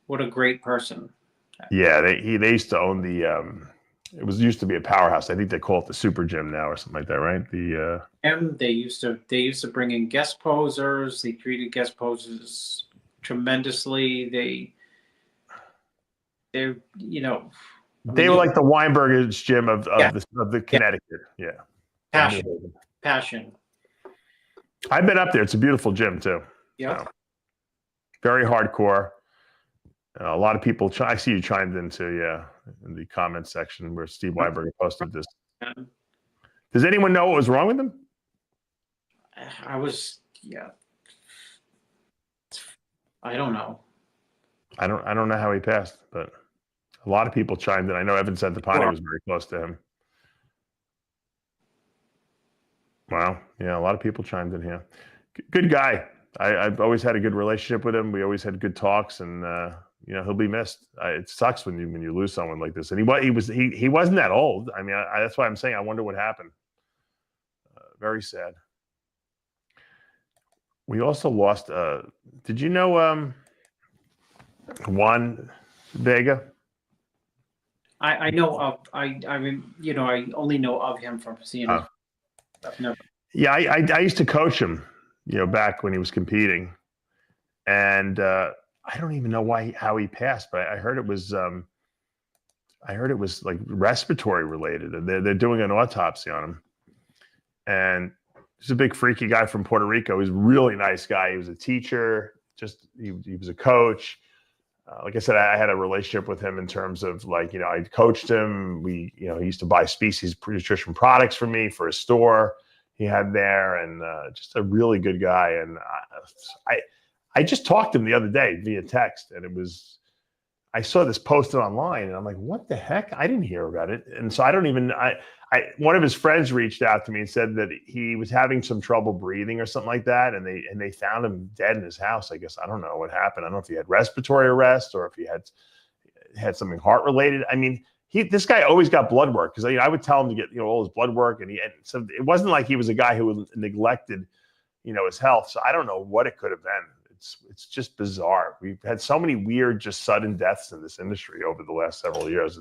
what a great person. Yeah, they used to own the. It used to be a powerhouse. I think they call it the Super Gym now or something like that, right? They used to bring in guest posers. They treated guest posers tremendously. They they were like the Weinberger's gym of the Connecticut. Yeah. Passion. I've been up there. It's a beautiful gym too. Yeah. So, very hardcore. A lot of people. I see you chimed into in the comment section where Steve Weinberger posted this. Does anyone know what was wrong with him? I don't know. I don't know how he passed, but a lot of people chimed in. I know Evan Centopani was very close to him. Wow. Yeah, a lot of people chimed in here. Good guy. I've always had a good relationship with him. We always had good talks, and he'll be missed. It sucks when you lose someone like this. And he wasn't that old. I mean, that's why I'm saying I wonder what happened. Very sad. We also lost. Did you know Juan Vega? I know of. I only know of him from seeing him. I've never. Yeah, I used to coach him. Back when he was competing, and I don't even know how he passed, but I heard it was like respiratory related, and they're doing an autopsy on him. And he's a big freaky guy from Puerto Rico. He's a really nice guy. He was a teacher. He was a coach. Like I said, I had a relationship with him in terms of I coached him. He used to buy Species nutrition products for me for his store he had there, and just a really good guy. And I just talked to him the other day via text, and I saw this posted online, and I'm like, what the heck? I didn't hear about it. And so one of his friends reached out to me and said that he was having some trouble breathing or something like that, and they found him dead in his house. I guess I don't know what happened. I don't know if he had respiratory arrest or if he had something heart related. I mean, this guy always got blood work, because I would tell him to get all his blood work, and so it wasn't like he was a guy who neglected his health. So I don't know what it could have been. It's just bizarre. We've had so many weird, just sudden deaths in this industry over the last several years.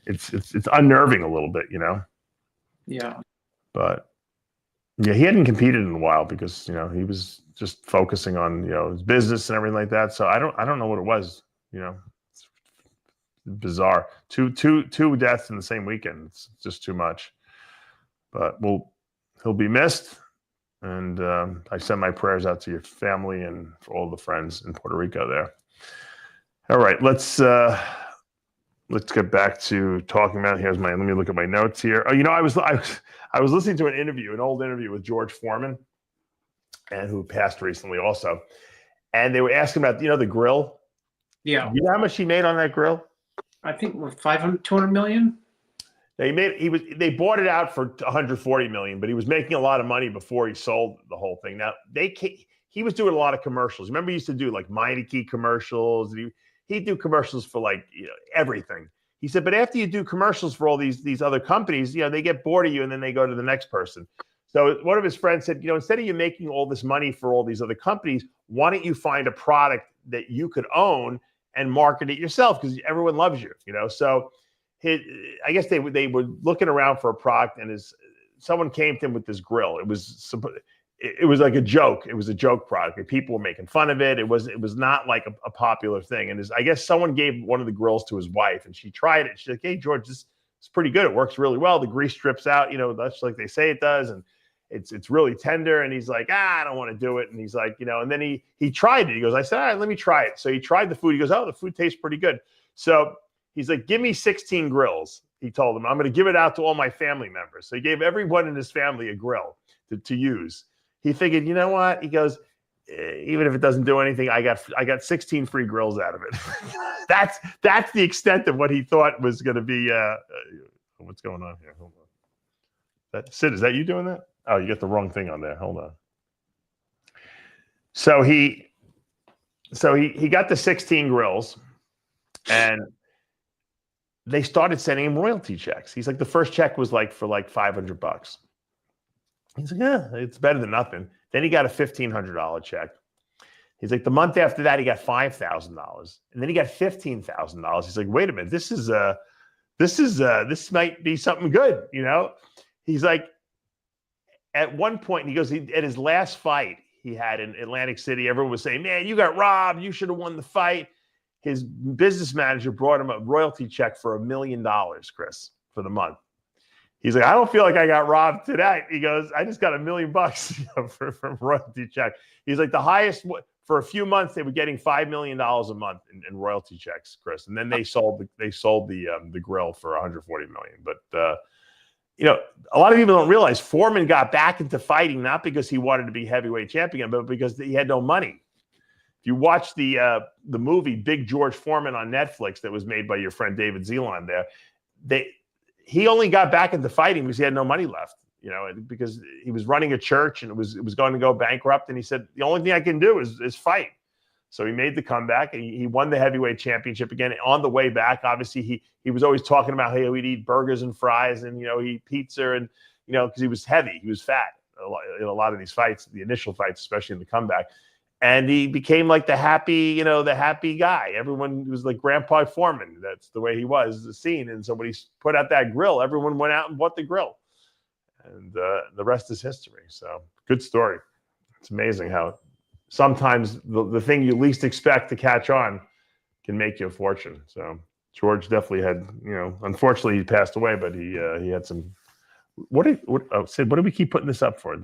It's unnerving a little bit, Yeah. But yeah, he hadn't competed in a while because he was just focusing on his business and everything like that. So I don't know what it was. It's bizarre. Two deaths in the same weekend. It's just too much. But he'll be missed. And I send my prayers out to your family and for all the friends in Puerto Rico there. All right, let's get back to talking about. Let me look at my notes here. Oh, I was listening to an old interview with George Foreman, and who passed recently also. And they were asking about the grill. Yeah. You know how much he made on that grill? I think we're 200 million. They bought it out for 140 million, but he was making a lot of money before he sold the whole thing. Now he was doing a lot of commercials. Remember, he used to do like Meineke commercials. He'd do commercials for everything. He said, but after you do commercials for all these other companies, they get bored of you and then they go to the next person. So one of his friends said, instead of you making all this money for all these other companies, why don't you find a product that you could own and market it yourself, because everyone loves you, So I guess they were looking around for a product, and someone came to him with this grill. It was like a joke. It was a joke product. People were making fun of it. It was not like a popular thing. And I guess someone gave one of the grills to his wife, and she tried it. She's like, "Hey, George, this is pretty good. It works really well. The grease strips out, that's like they say it does, and it's really tender." And he's like, "I don't want to do it." And he's like, and then he tried it. He goes, "I said, all right, let me try it." So he tried the food. He goes, "Oh, the food tastes pretty good." So he's like, "Give me 16 grills." He told them, "I'm going to give it out to all my family members." So he gave everyone in his family a grill to use. He figured, you know what? He goes, even if it doesn't do anything, I got 16 free grills out of it. That's the extent of what he thought was going to be. What's going on here? Hold on. Sid, is that you doing that? Oh, you got the wrong thing on there. Hold on. So he got the 16 grills, and they started sending him royalty checks. He's like, the first check was for $500. He's like, yeah, it's better than nothing. Then he got a $1,500 check. He's like, the month after that, he got $5,000, and then he got $15,000. He's like, wait a minute, this might be something good, you know? He's like, at one point, he goes, at his last fight he had in Atlantic City, everyone was saying, man, you got robbed. You should have won the fight. His business manager brought him a royalty check for $1 million, Chris, for the month. He's like, I don't feel like I got robbed today. He goes, I just got $1 million for royalty check. He's like, the highest for a few months they were getting $5 million a month in royalty checks, Chris. And then they sold the grill for $140 million. But you know, a lot of people don't realize Foreman got back into fighting not because he wanted to be heavyweight champion, but because he had no money. If you watch the movie Big George Foreman on Netflix that was made by your friend David Zelon there, he only got back into fighting because he had no money left, you know, because he was running a church and it was going to go bankrupt. And he said, the only thing I can do is fight. So he made the comeback and he won the heavyweight championship again. On the way back, obviously, he was always talking about how he'd eat burgers and fries and, you know, eat pizza and, you know, because he was heavy, he was fat in a lot of these fights, the initial fights, especially in the comeback. And he became like the happy guy. Everyone was like Grandpa Foreman. That's the way he was seen. And so when he put out that grill, everyone went out and bought the grill. And the rest is history. So good story. It's amazing how sometimes the thing you least expect to catch on can make you a fortune. So George definitely had, you know, unfortunately he passed away, but he had some. Sid, what do we keep putting this up for?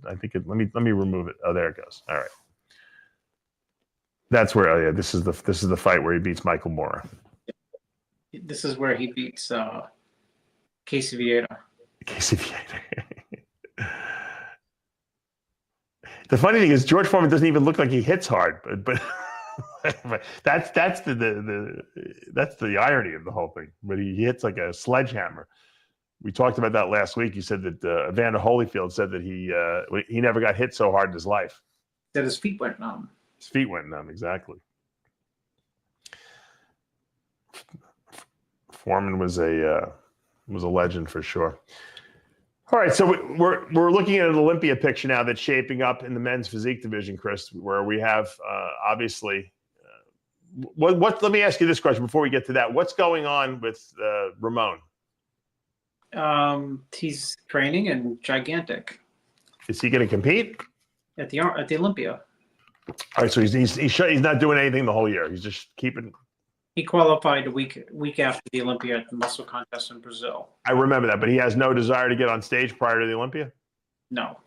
I think let me remove it. Oh, there it goes. All right. That's where. Oh yeah, this is the fight where he beats Michael Mora. This is where he beats Casey Vieira. Casey Vieira. The funny thing is George Foreman doesn't even look like he hits hard, but that's the irony of the whole thing. But he hits like a sledgehammer. We talked about that last week. You said that Evander Holyfield said that he never got hit so hard in his life. That his feet went numb. His feet went numb, exactly. Foreman was a legend for sure. All right, so we're looking at an Olympia picture now that's shaping up in the men's physique division, Chris, where we have obviously. Let me ask you this question before we get to that. What's going on with Ramon? He's training and gigantic. Is he going to compete at the Olympia? All right, so he's not doing anything the whole year. He's just keeping. He qualified a week after the Olympia at the muscle contest in Brazil. I remember that, but he has no desire to get on stage prior to the Olympia? No.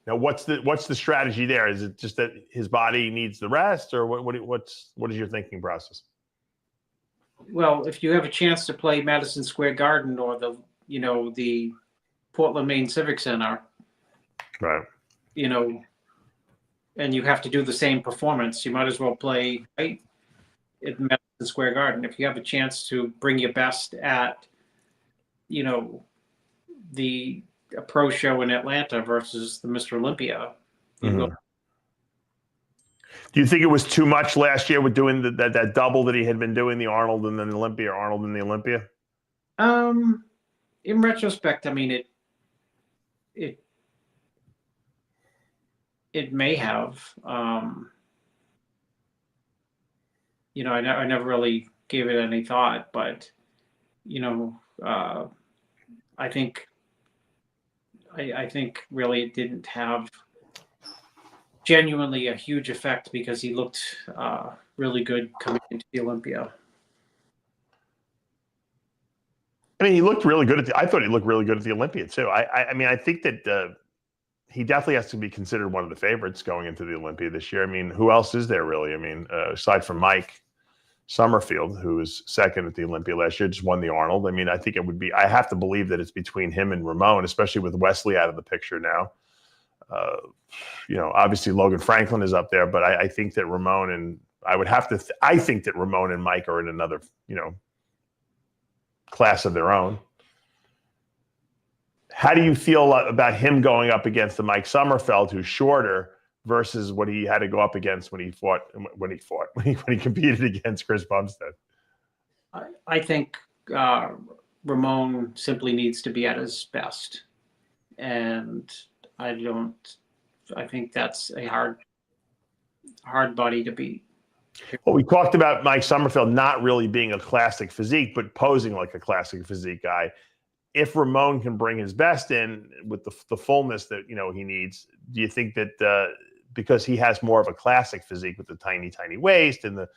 Now, what's the strategy there? Is it just that his body needs the rest, or what is your thinking process? Well, if you have a chance to play Madison Square Garden or the Portland Maine Civic Center, right? You know, and you have to do the same performance, you might as well play right at Madison Square Garden. If you have a chance to bring your best at, you know, a pro show in Atlanta versus the Mr. Olympia, you will. Do you think it was too much last year with doing that double that he had been doing, the Arnold and then the Olympia, Arnold and the Olympia? In retrospect, I mean, it may have. You know, I never really gave it any thought, but you know, I think really it didn't have genuinely a huge effect because he looked really good coming into the Olympia. I mean, he looked really good I thought he looked really good at the Olympia too. I mean, I think that he definitely has to be considered one of the favorites going into the Olympia this year. I mean, who else is there really? I mean, aside from Mike Summerfield, who was second at the Olympia last year, just won the Arnold. I mean, I think I have to believe that it's between him and Ramon, especially with Wesley out of the picture now. You know, obviously Logan Franklin is up there, but I think that Ramon and I think that Ramon and Mike are in another, you know, class of their own. How do you feel about him going up against the Mike Summerfeld, who's shorter, versus what he had to go up against when he competed against Chris Bumstead? I think Ramon simply needs to be at his best, and I think that's a hard body to beat. Well, we talked about Mike Sommerfeld not really being a classic physique, but posing like a classic physique guy. If Ramon can bring his best in with the fullness that he needs, do you think that because he has more of a classic physique with the tiny waist and the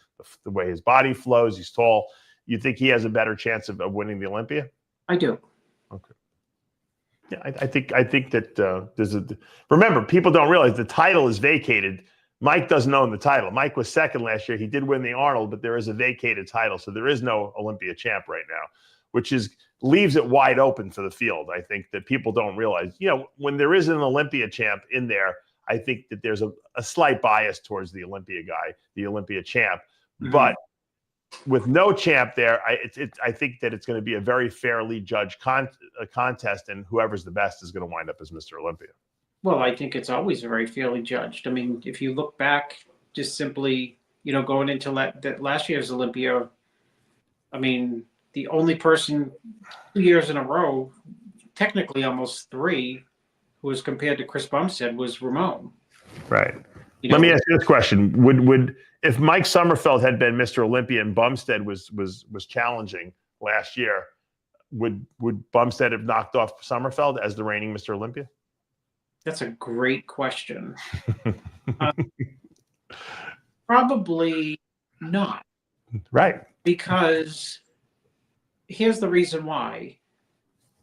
way his body flows, he's tall, you think he has a better chance of winning the Olympia? I do. Okay. Yeah, I think that there's remember, people don't realize the title is vacated. Mike doesn't own the title. Mike was second last year. He did win the Arnold, but there is a vacated title. So there is no Olympia champ right now, which leaves it wide open for the field. I think that people don't realize, when there is an Olympia champ in there, I think that there's a slight bias towards the Olympia guy, the Olympia champ. Mm-hmm. But with no champ there, I think that it's going to be a very fairly judged contest, and whoever's the best is going to wind up as Mr. Olympia. Well, I think it's always very fairly judged. I mean, if you look back, just simply, going into that last year's Olympia, I mean, the only person 2 years in a row, technically almost 3, who was compared to Chris Bumstead was Ramon. Right. Let me ask you this question: Would if Mike Sommerfeld had been Mr. Olympia and Bumstead was challenging last year, would Bumstead have knocked off Sommerfeld as the reigning Mr. Olympia? That's a great question. Probably not. Right. Because here's the reason why.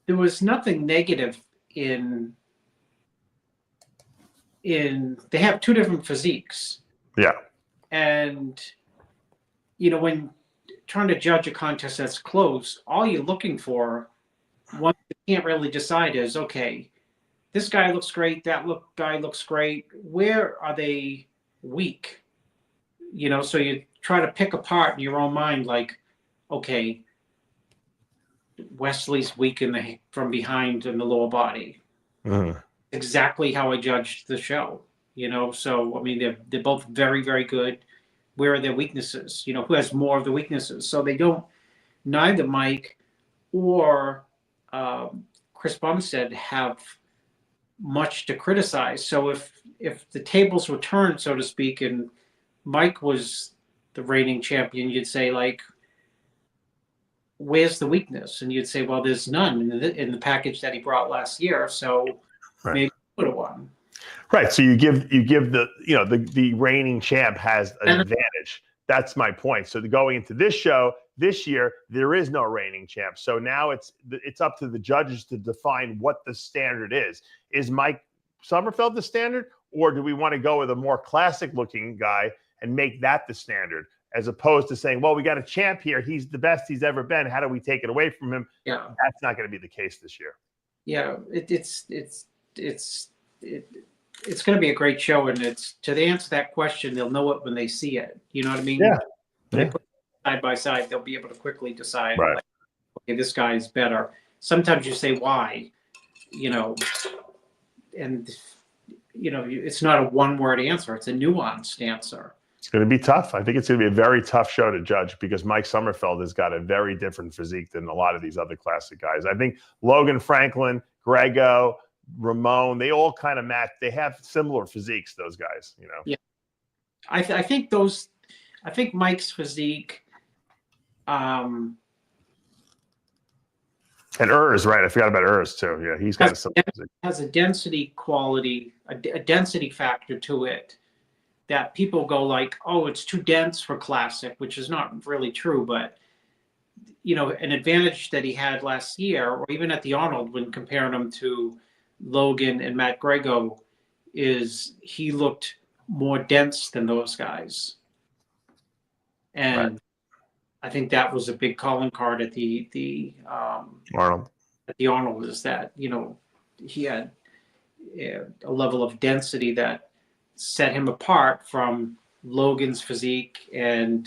There was nothing negative in they have 2 different physiques. Yeah. And, when trying to judge a contest that's close, all you're looking for, one you can't really decide is, okay, this guy looks great, guy looks great. Where are they weak? So you try to pick apart in your own mind, like, okay, Wesley's weak from behind in the lower body. Mm-hmm. Exactly how I judged the show. So I mean, they're both very, very good. Where are their weaknesses? Who has more of the weaknesses? So neither Mike or Chris Bumstead have much to criticize. So if the tables were turned, so to speak, and Mike was the reigning champion, you'd say, like, where's the weakness? And you'd say, well, there's none in the package that he brought last year. So maybe he would have won. Right. So you give the reigning champ has an advantage. That's my point. So going into this show this year, there is no reigning champ. So now it's up to the judges to define what the standard is. Is Mike Sommerfeld the standard, or do we want to go with a more classic looking guy and make that the standard, as opposed to saying, well, we got a champ here. He's the best he's ever been. How do we take it away from him? Yeah. That's not going to be the case this year. Yeah. It's going to be a great show, and to answer that question, they'll know it when they see it. You know what I mean? Yeah. When they put it side by side, they'll be able to quickly decide, right, like, okay, this guy's better. Sometimes you say why, and it's not a one-word answer. It's a nuanced answer. It's going to be tough. I think it's going to be a very tough show to judge, because Mike Sommerfeld has got a very different physique than a lot of these other classic guys. I think Logan Franklin, Greggo, Ramon, they all kind of match. They have similar physiques, those guys, Yeah. I think Mike's physique, and Urs, right? I forgot about Urs too. Yeah, he's got has a density quality, a density factor to it that people go like, oh, it's too dense for classic, which is not really true. But an advantage that he had last year, or even at the Arnold, when comparing him to Logan and Matt Greggo, is he looked more dense than those guys. And right. I think that was a big calling card at the Arnold. At the Arnold, is that, he had a level of density that set him apart from Logan's physique and,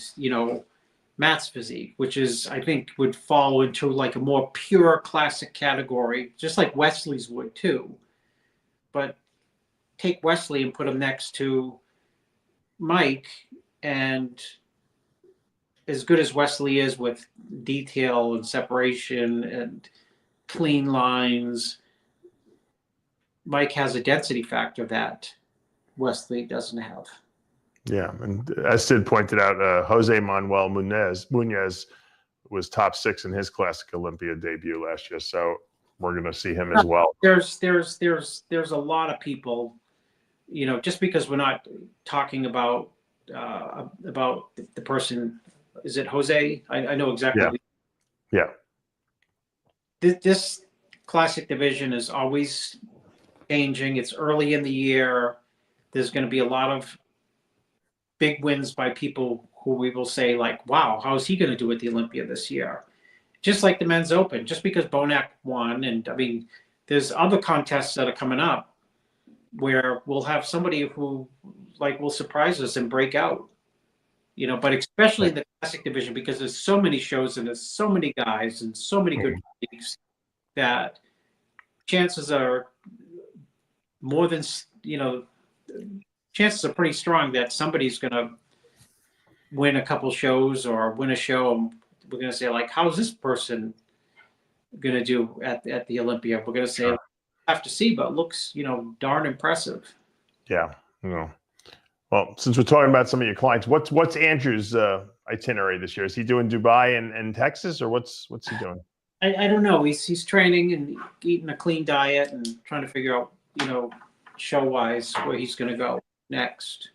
Matt's physique, which is, I think, would fall into like a more pure classic category, just like Wesley's would too. But take Wesley and put him next to Mike, and as good as Wesley is with detail and separation and clean lines, Mike has a density factor that Wesley doesn't have. Yeah, and as Sid pointed out, Jose Manuel Munoz was top 6 in his Classic Olympia debut last year, so we're going to see him as well. There's a lot of people, you know, just because we're not talking about the person. Is it Jose? I know exactly. Yeah. This Classic division is always changing. It's early in the year. There's going to be a lot of big wins by people who we will say, like, wow, how is he going to do at the Olympia this year? Just like the men's open, just because Bonac won. And I mean, there's other contests that are coming up where we'll have somebody who like will surprise us and break out, you know, but especially in the Classic division, because there's so many shows and there's so many guys and so many good leagues that chances are more than, you know, chances are pretty strong that somebody's going to win a couple shows or win a show. And we're going to say, like, how's this person going to do at the Olympia? We're going to say, have to see, but looks, you know, darn impressive. Yeah. Well, since we're talking about some of your clients, what's Andrew's itinerary this year? Is he doing Dubai and Texas, or what's he doing? I don't know. He's training and eating a clean diet and trying to figure out, you know, show-wise where he's going to go next.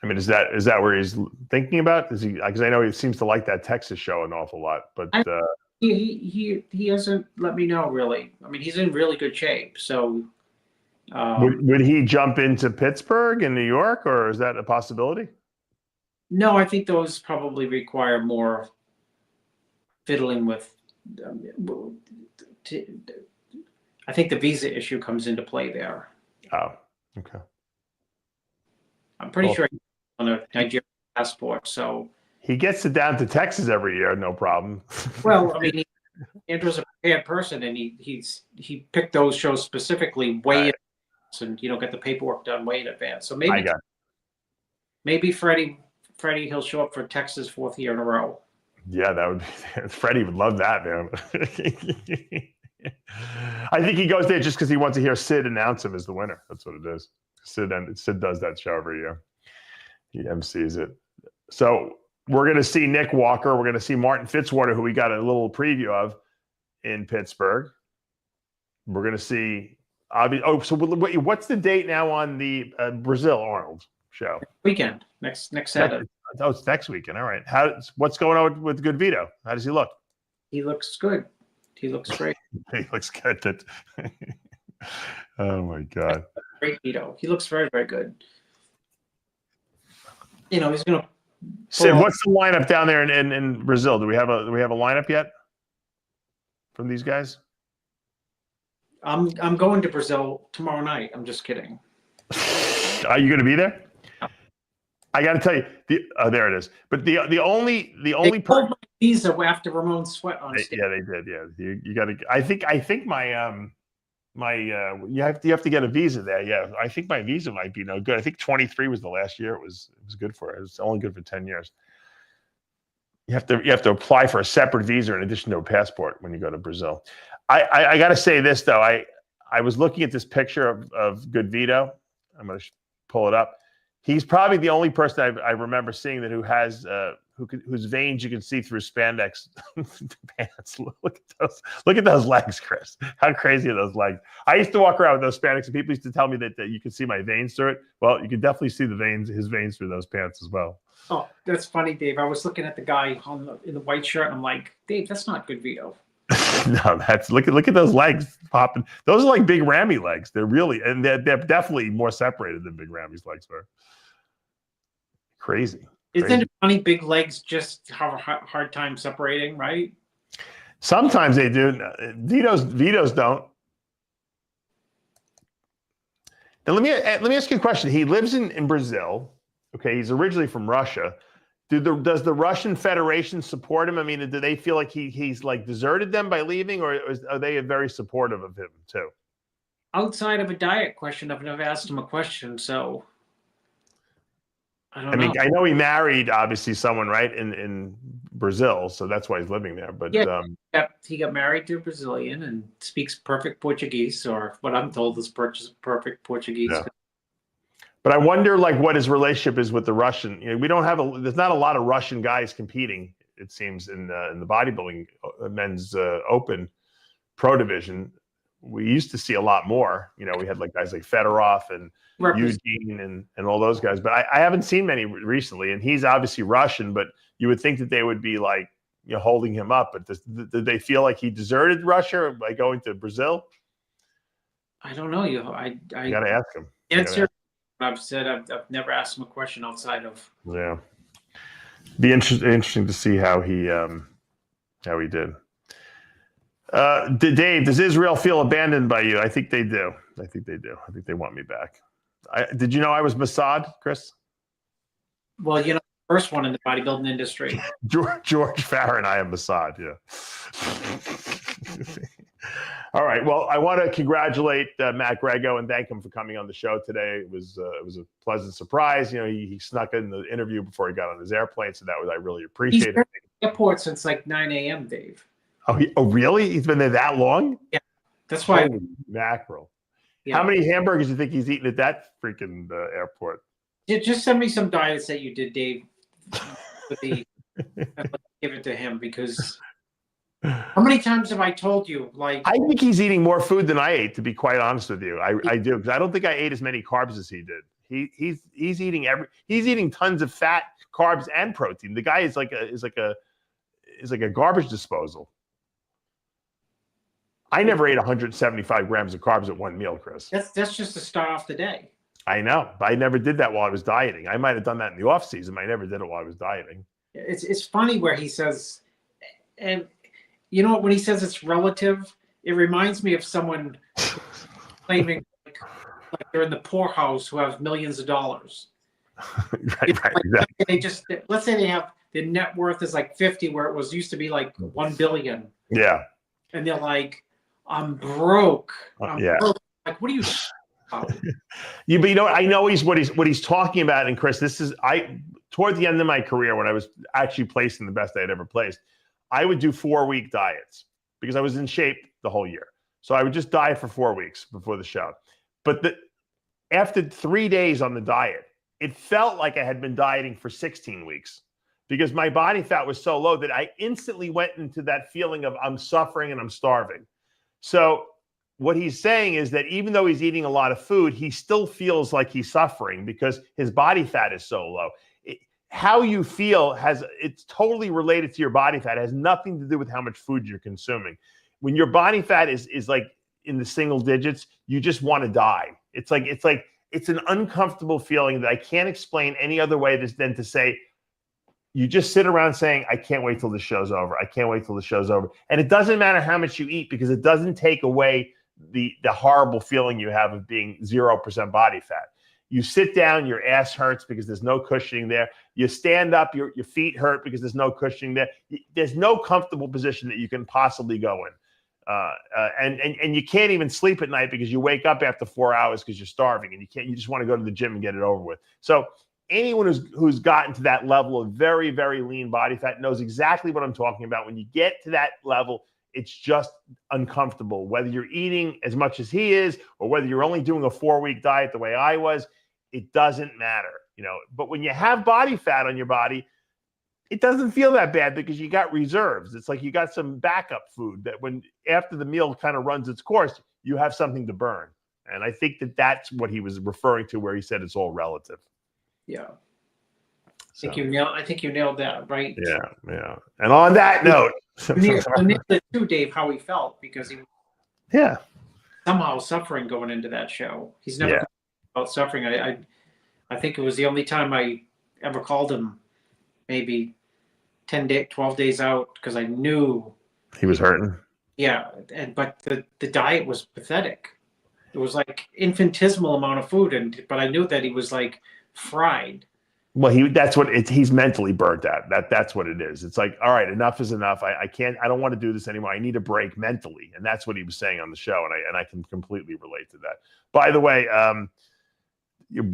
I mean, is that where he's thinking about? Is he? Because I know he seems to like that Texas show an awful lot, but he hasn't let me know really. I mean, he's in really good shape. So would he jump into Pittsburgh and New York, or is that a possibility? No, I think those probably require more fiddling with. I think the visa issue comes into play there. Oh, okay. I'm pretty sure he's on a Nigerian passport, so he gets it down to Texas every year, no problem. Well, I mean, Andrew's a prepared person, and he picked those shows specifically way in advance, and you know, get the paperwork done way in advance. So maybe Freddie he'll show up for Texas 4th year in a row. Yeah, that would be. Freddie would love that, man. I think he goes there just because he wants to hear Sid announce him as the winner. That's what it is. Sid does that show every year. He MCs it. So we're going to see Nick Walker. We're going to see Martin Fitzwater, who we got a little preview of in Pittsburgh. We're going to see. So what's the date now on the Brazil Arnold show? Weekend next Saturday. Oh, it's next weekend. All right. What's going on with Goodvito? How does he look? He looks good. He looks great. He looks good. Oh my God. Great Vito. He looks very, very good. You know, he's gonna. Sid, what's the lineup down there in Brazil? Do we have a lineup yet from these guys? I'm going to Brazil tomorrow night. I'm just kidding. Are you going to be there? I got to tell you, there it is. But the only pulled my visa after Ramon Sweat on stage. Yeah, they did. Yeah, you got to. I think my you have to get a visa there. Yeah, I think my visa might be no good. I think 23 was the last year it was good for. It was only good for 10 years. You have to apply for a separate visa in addition to a passport when you go to Brazil. I got to say this though. I was looking at this picture of Goodvito. I'm going to pull it up. He's probably the only person I remember seeing that who has whose veins you can see through spandex pants. Look at those legs, Chris. How crazy are those legs? I used to walk around with those spandex, and people used to tell me that you could see my veins through it. Well, you can definitely see his veins through those pants as well. Oh, that's funny, Dave. I was looking at the guy in the white shirt, and I'm like, Dave, that's not Goodvito. No, look at those legs popping. Those are like Big Ramy legs. They're definitely more separated than Big Ramy's legs were. Crazy. Isn't it funny? Big legs just have a hard time separating, right? Sometimes they do. Vito's don't. Now let me ask you a question. He lives in Brazil. Okay, he's originally from Russia. Does the Russian Federation support him? I mean, do they feel like he's like deserted them by leaving, or are they very supportive of him too? Outside of a diet question, I've never asked him a question, so I don't know. I know he married obviously someone right in Brazil, so that's why he's living there. But yeah, he got married to a Brazilian and speaks perfect Portuguese, or what I'm told is perfect Portuguese. Yeah. But I wonder, like, what his relationship is with the Russian. We don't have there's not a lot of Russian guys competing, it seems, in the bodybuilding men's open pro division. We used to see a lot more. We had like guys like Fedorov and Eugene and all those guys. But I haven't seen many recently. And he's obviously Russian, but you would think that they would be like, holding him up. But did they feel like he deserted Russia by going to Brazil? I don't know. I got to ask him. Answer. I've said I've never asked him a question outside of. Yeah. Be interesting to see how he did. Dave, does Israel feel abandoned by you? I think they do. I think they want me back. Did you know I was Mossad, Chris? Well, the first one in the bodybuilding industry. George Foreman, I am Mossad, yeah. All right. Well, I want to congratulate Matt Greggo and thank him for coming on the show today. It was a pleasant surprise. He snuck in the interview before he got on his airplane, so I really appreciate it. He's been at the airport since like 9 a.m., Dave. Oh, really? He's been there that long? Yeah, that's why. Holy mackerel. Yeah. How many hamburgers do you think he's eating at that freaking airport? Just send me some diets that you did, Dave. Give it to him because how many times have I told you? Like, I think he's eating more food than I ate, to be quite honest with you. I do, because I don't think I ate as many carbs as he did. He's eating tons of fat, carbs, and protein. The guy is like a garbage disposal. I never ate 175 grams of carbs at one meal, Chris. That's just to start off the day. I know, but I never did that while I was dieting. I might have done that in the off season, but I never did it while I was dieting. It's funny where he says, and when he says it's relative, it reminds me of someone claiming like they're in the poorhouse who have millions of dollars. Right, exactly. Let's say they have their net worth is like 50, where it used to be like 1 billion. Yeah. And they're like, I'm broke. Yeah. Broke. Like, what are you? But I know what he's talking about. And Chris, toward the end of my career, when I was actually placing the best I had ever placed, I would do 4-week diets because I was in shape the whole year. So I would just diet for 4 weeks before the show. But after 3 days on the diet, it felt like I had been dieting for 16 weeks because my body fat was so low that I instantly went into that feeling of I'm suffering and I'm starving. So what he's saying is that even though he's eating a lot of food, he still feels like he's suffering because his body fat is so low. How you feel it's totally related to your body fat. It has nothing to do with how much food you're consuming. When your body fat is like in the single digits, you just want to die. It's an uncomfortable feeling that I can't explain any other way than to say, you just sit around saying, I can't wait till the show's over. I can't wait till the show's over. And it doesn't matter how much you eat because it doesn't take away the horrible feeling you have of being 0% body fat. You sit down, your ass hurts because there's no cushioning there. You stand up, your feet hurt because there's no cushioning there. There's no comfortable position that you can possibly go in. And you can't even sleep at night because you wake up after 4 hours because you're starving and you just want to go to the gym and get it over with. So anyone who's gotten to that level of very, very lean body fat knows exactly what I'm talking about. When you get to that level, it's just uncomfortable. Whether you're eating as much as he is or whether you're only doing a 4-week diet the way I was, it doesn't matter, But when you have body fat on your body, it doesn't feel that bad because you got reserves. It's like you got some backup food that when after the meal kind of runs its course, you have something to burn. And I think that's what he was referring to where he said it's all relative. Yeah. I think you nailed that, right? Yeah. And on that note, you nailed it too, Dave, how he felt because he was somehow suffering going into that show. He's never about suffering. I think it was the only time I ever called him, maybe 12 days out, because I knew he was hurting. Yeah, but the diet was pathetic. It was like infinitesimal amount of food, but I knew that he was like fried. Well, he's mentally burnt out. That's what it is. It's like, all right, enough is enough. I don't want to do this anymore. I need a break mentally. And that's what he was saying on the show. And I can completely relate to that. By the way,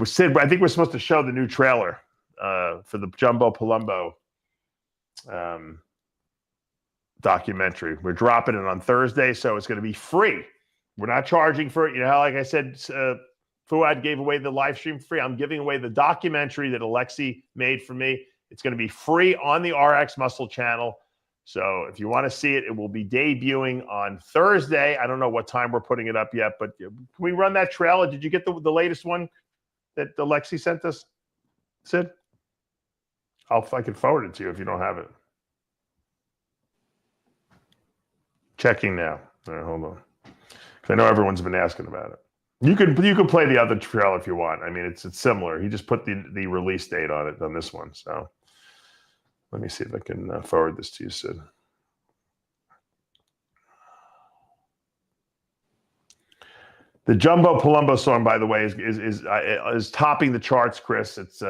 Sid, I think we're supposed to show the new trailer for the Jumbo Palumbo documentary. We're dropping it on Thursday, so it's going to be free. We're not charging for it. Like I said Fuad gave away the live stream free. I'm giving away the documentary that Alexi made for me. It's going to be free on the RX Muscle channel. So if you want to see it, it will be debuting on Thursday. I don't know what time we're putting it up yet, but can we run that trailer? Did you get the latest one that Alexi sent us, Sid? I can forward it to you if you don't have it. Checking now. All right, hold on. Because I know everyone's been asking about it. You can play the other trailer if you want. I mean, it's similar. He just put the release date on it on this one. So let me see if I can forward this to you, Sid. The Jumbo Palumbo song, by the way, is topping the charts, Chris. It's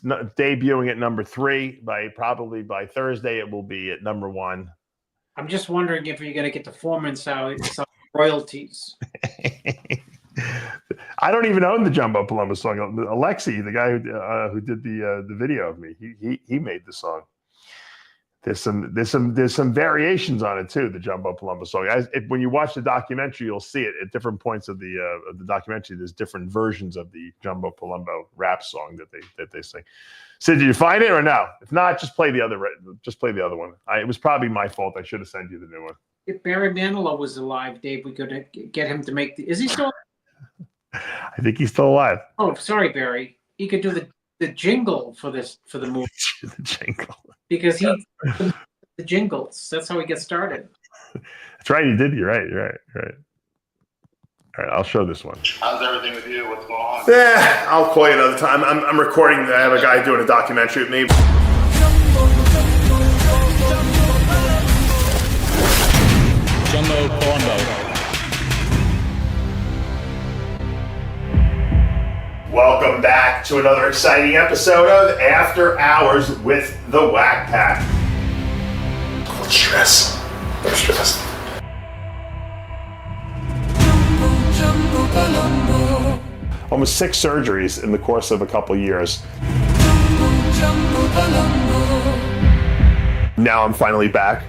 debuting at number 3. Probably by Thursday, it will be at number 1. I'm just wondering if you're going to get the Foreman some royalties. I don't even own the Jumbo Palumbo song. Alexi, the guy who did the video of me, he made the song. There's some variations on it too. The Jumbo Palumbo song. When you watch the documentary, you'll see it at different points of the documentary. There's different versions of the Jumbo Palumbo rap song that they sing. Sid, did you find it or no? If not, just play the other one. It was probably my fault. I should have sent you the new one. If Barry Manilow was alive, Dave, we could get him to make the. Is he still? I think he's still alive. Oh, sorry, Barry. He could do the jingle for the movie. The jingle. Because the jingles. That's how he gets started. That's right. He did. You're right. All right, I'll show this one. How's everything with you? What's going on? Yeah, I'll call you another time. I'm recording. I have a guy doing a documentary with me. Jumbo Palumbo. Welcome back to another exciting episode of After Hours with the Whack Pack. Let's stress. Almost 6 surgeries in the course of a couple years. Now I'm finally back.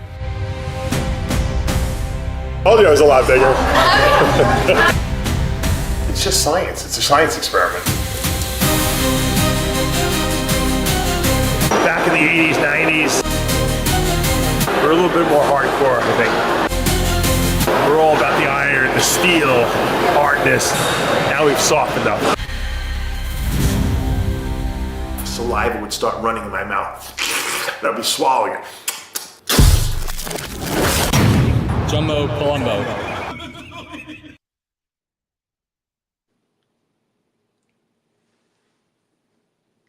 Oh, it was a lot bigger. It's just science. It's a science experiment. Back in the 80s, 90s, we're a little bit more hardcore, I think. We're all about the iron, the steel, hardness. Now we've softened up. Saliva would start running in my mouth. I'd be swallowing it. Jumbo Palumbo.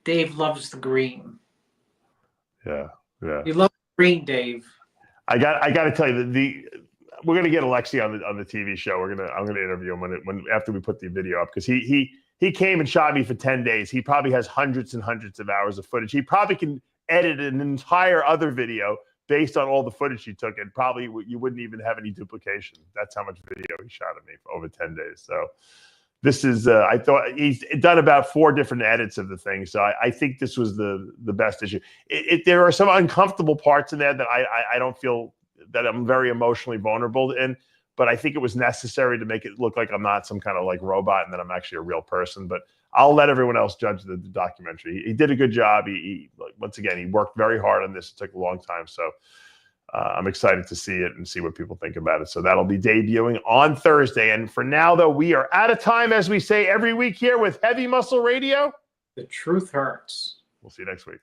Dave loves the green. Yeah. You love green, Dave. I got to tell you we're gonna get Alexi on the TV show. I'm gonna interview him after we put the video up because he came and shot me for 10 days. He probably has hundreds and hundreds of hours of footage. He probably can edit an entire other video based on all the footage he took, and probably you wouldn't even have any duplication. That's how much video he shot of me for over 10 days. So this is, I thought he's done about 4 different edits of the thing. So I think this was the best issue. There are some uncomfortable parts in there that I don't feel that I'm very emotionally vulnerable in, but I think it was necessary to make it look like I'm not some kind of like robot and that I'm actually a real person. But I'll let everyone else judge the documentary. He did a good job. Once again, he worked very hard on this. It took a long time. So I'm excited to see it and see what people think about it. So that'll be debuting on Thursday. And for now, though, we are out of time, as we say every week here with Heavy Muscle Radio. The truth hurts. We'll see you next week.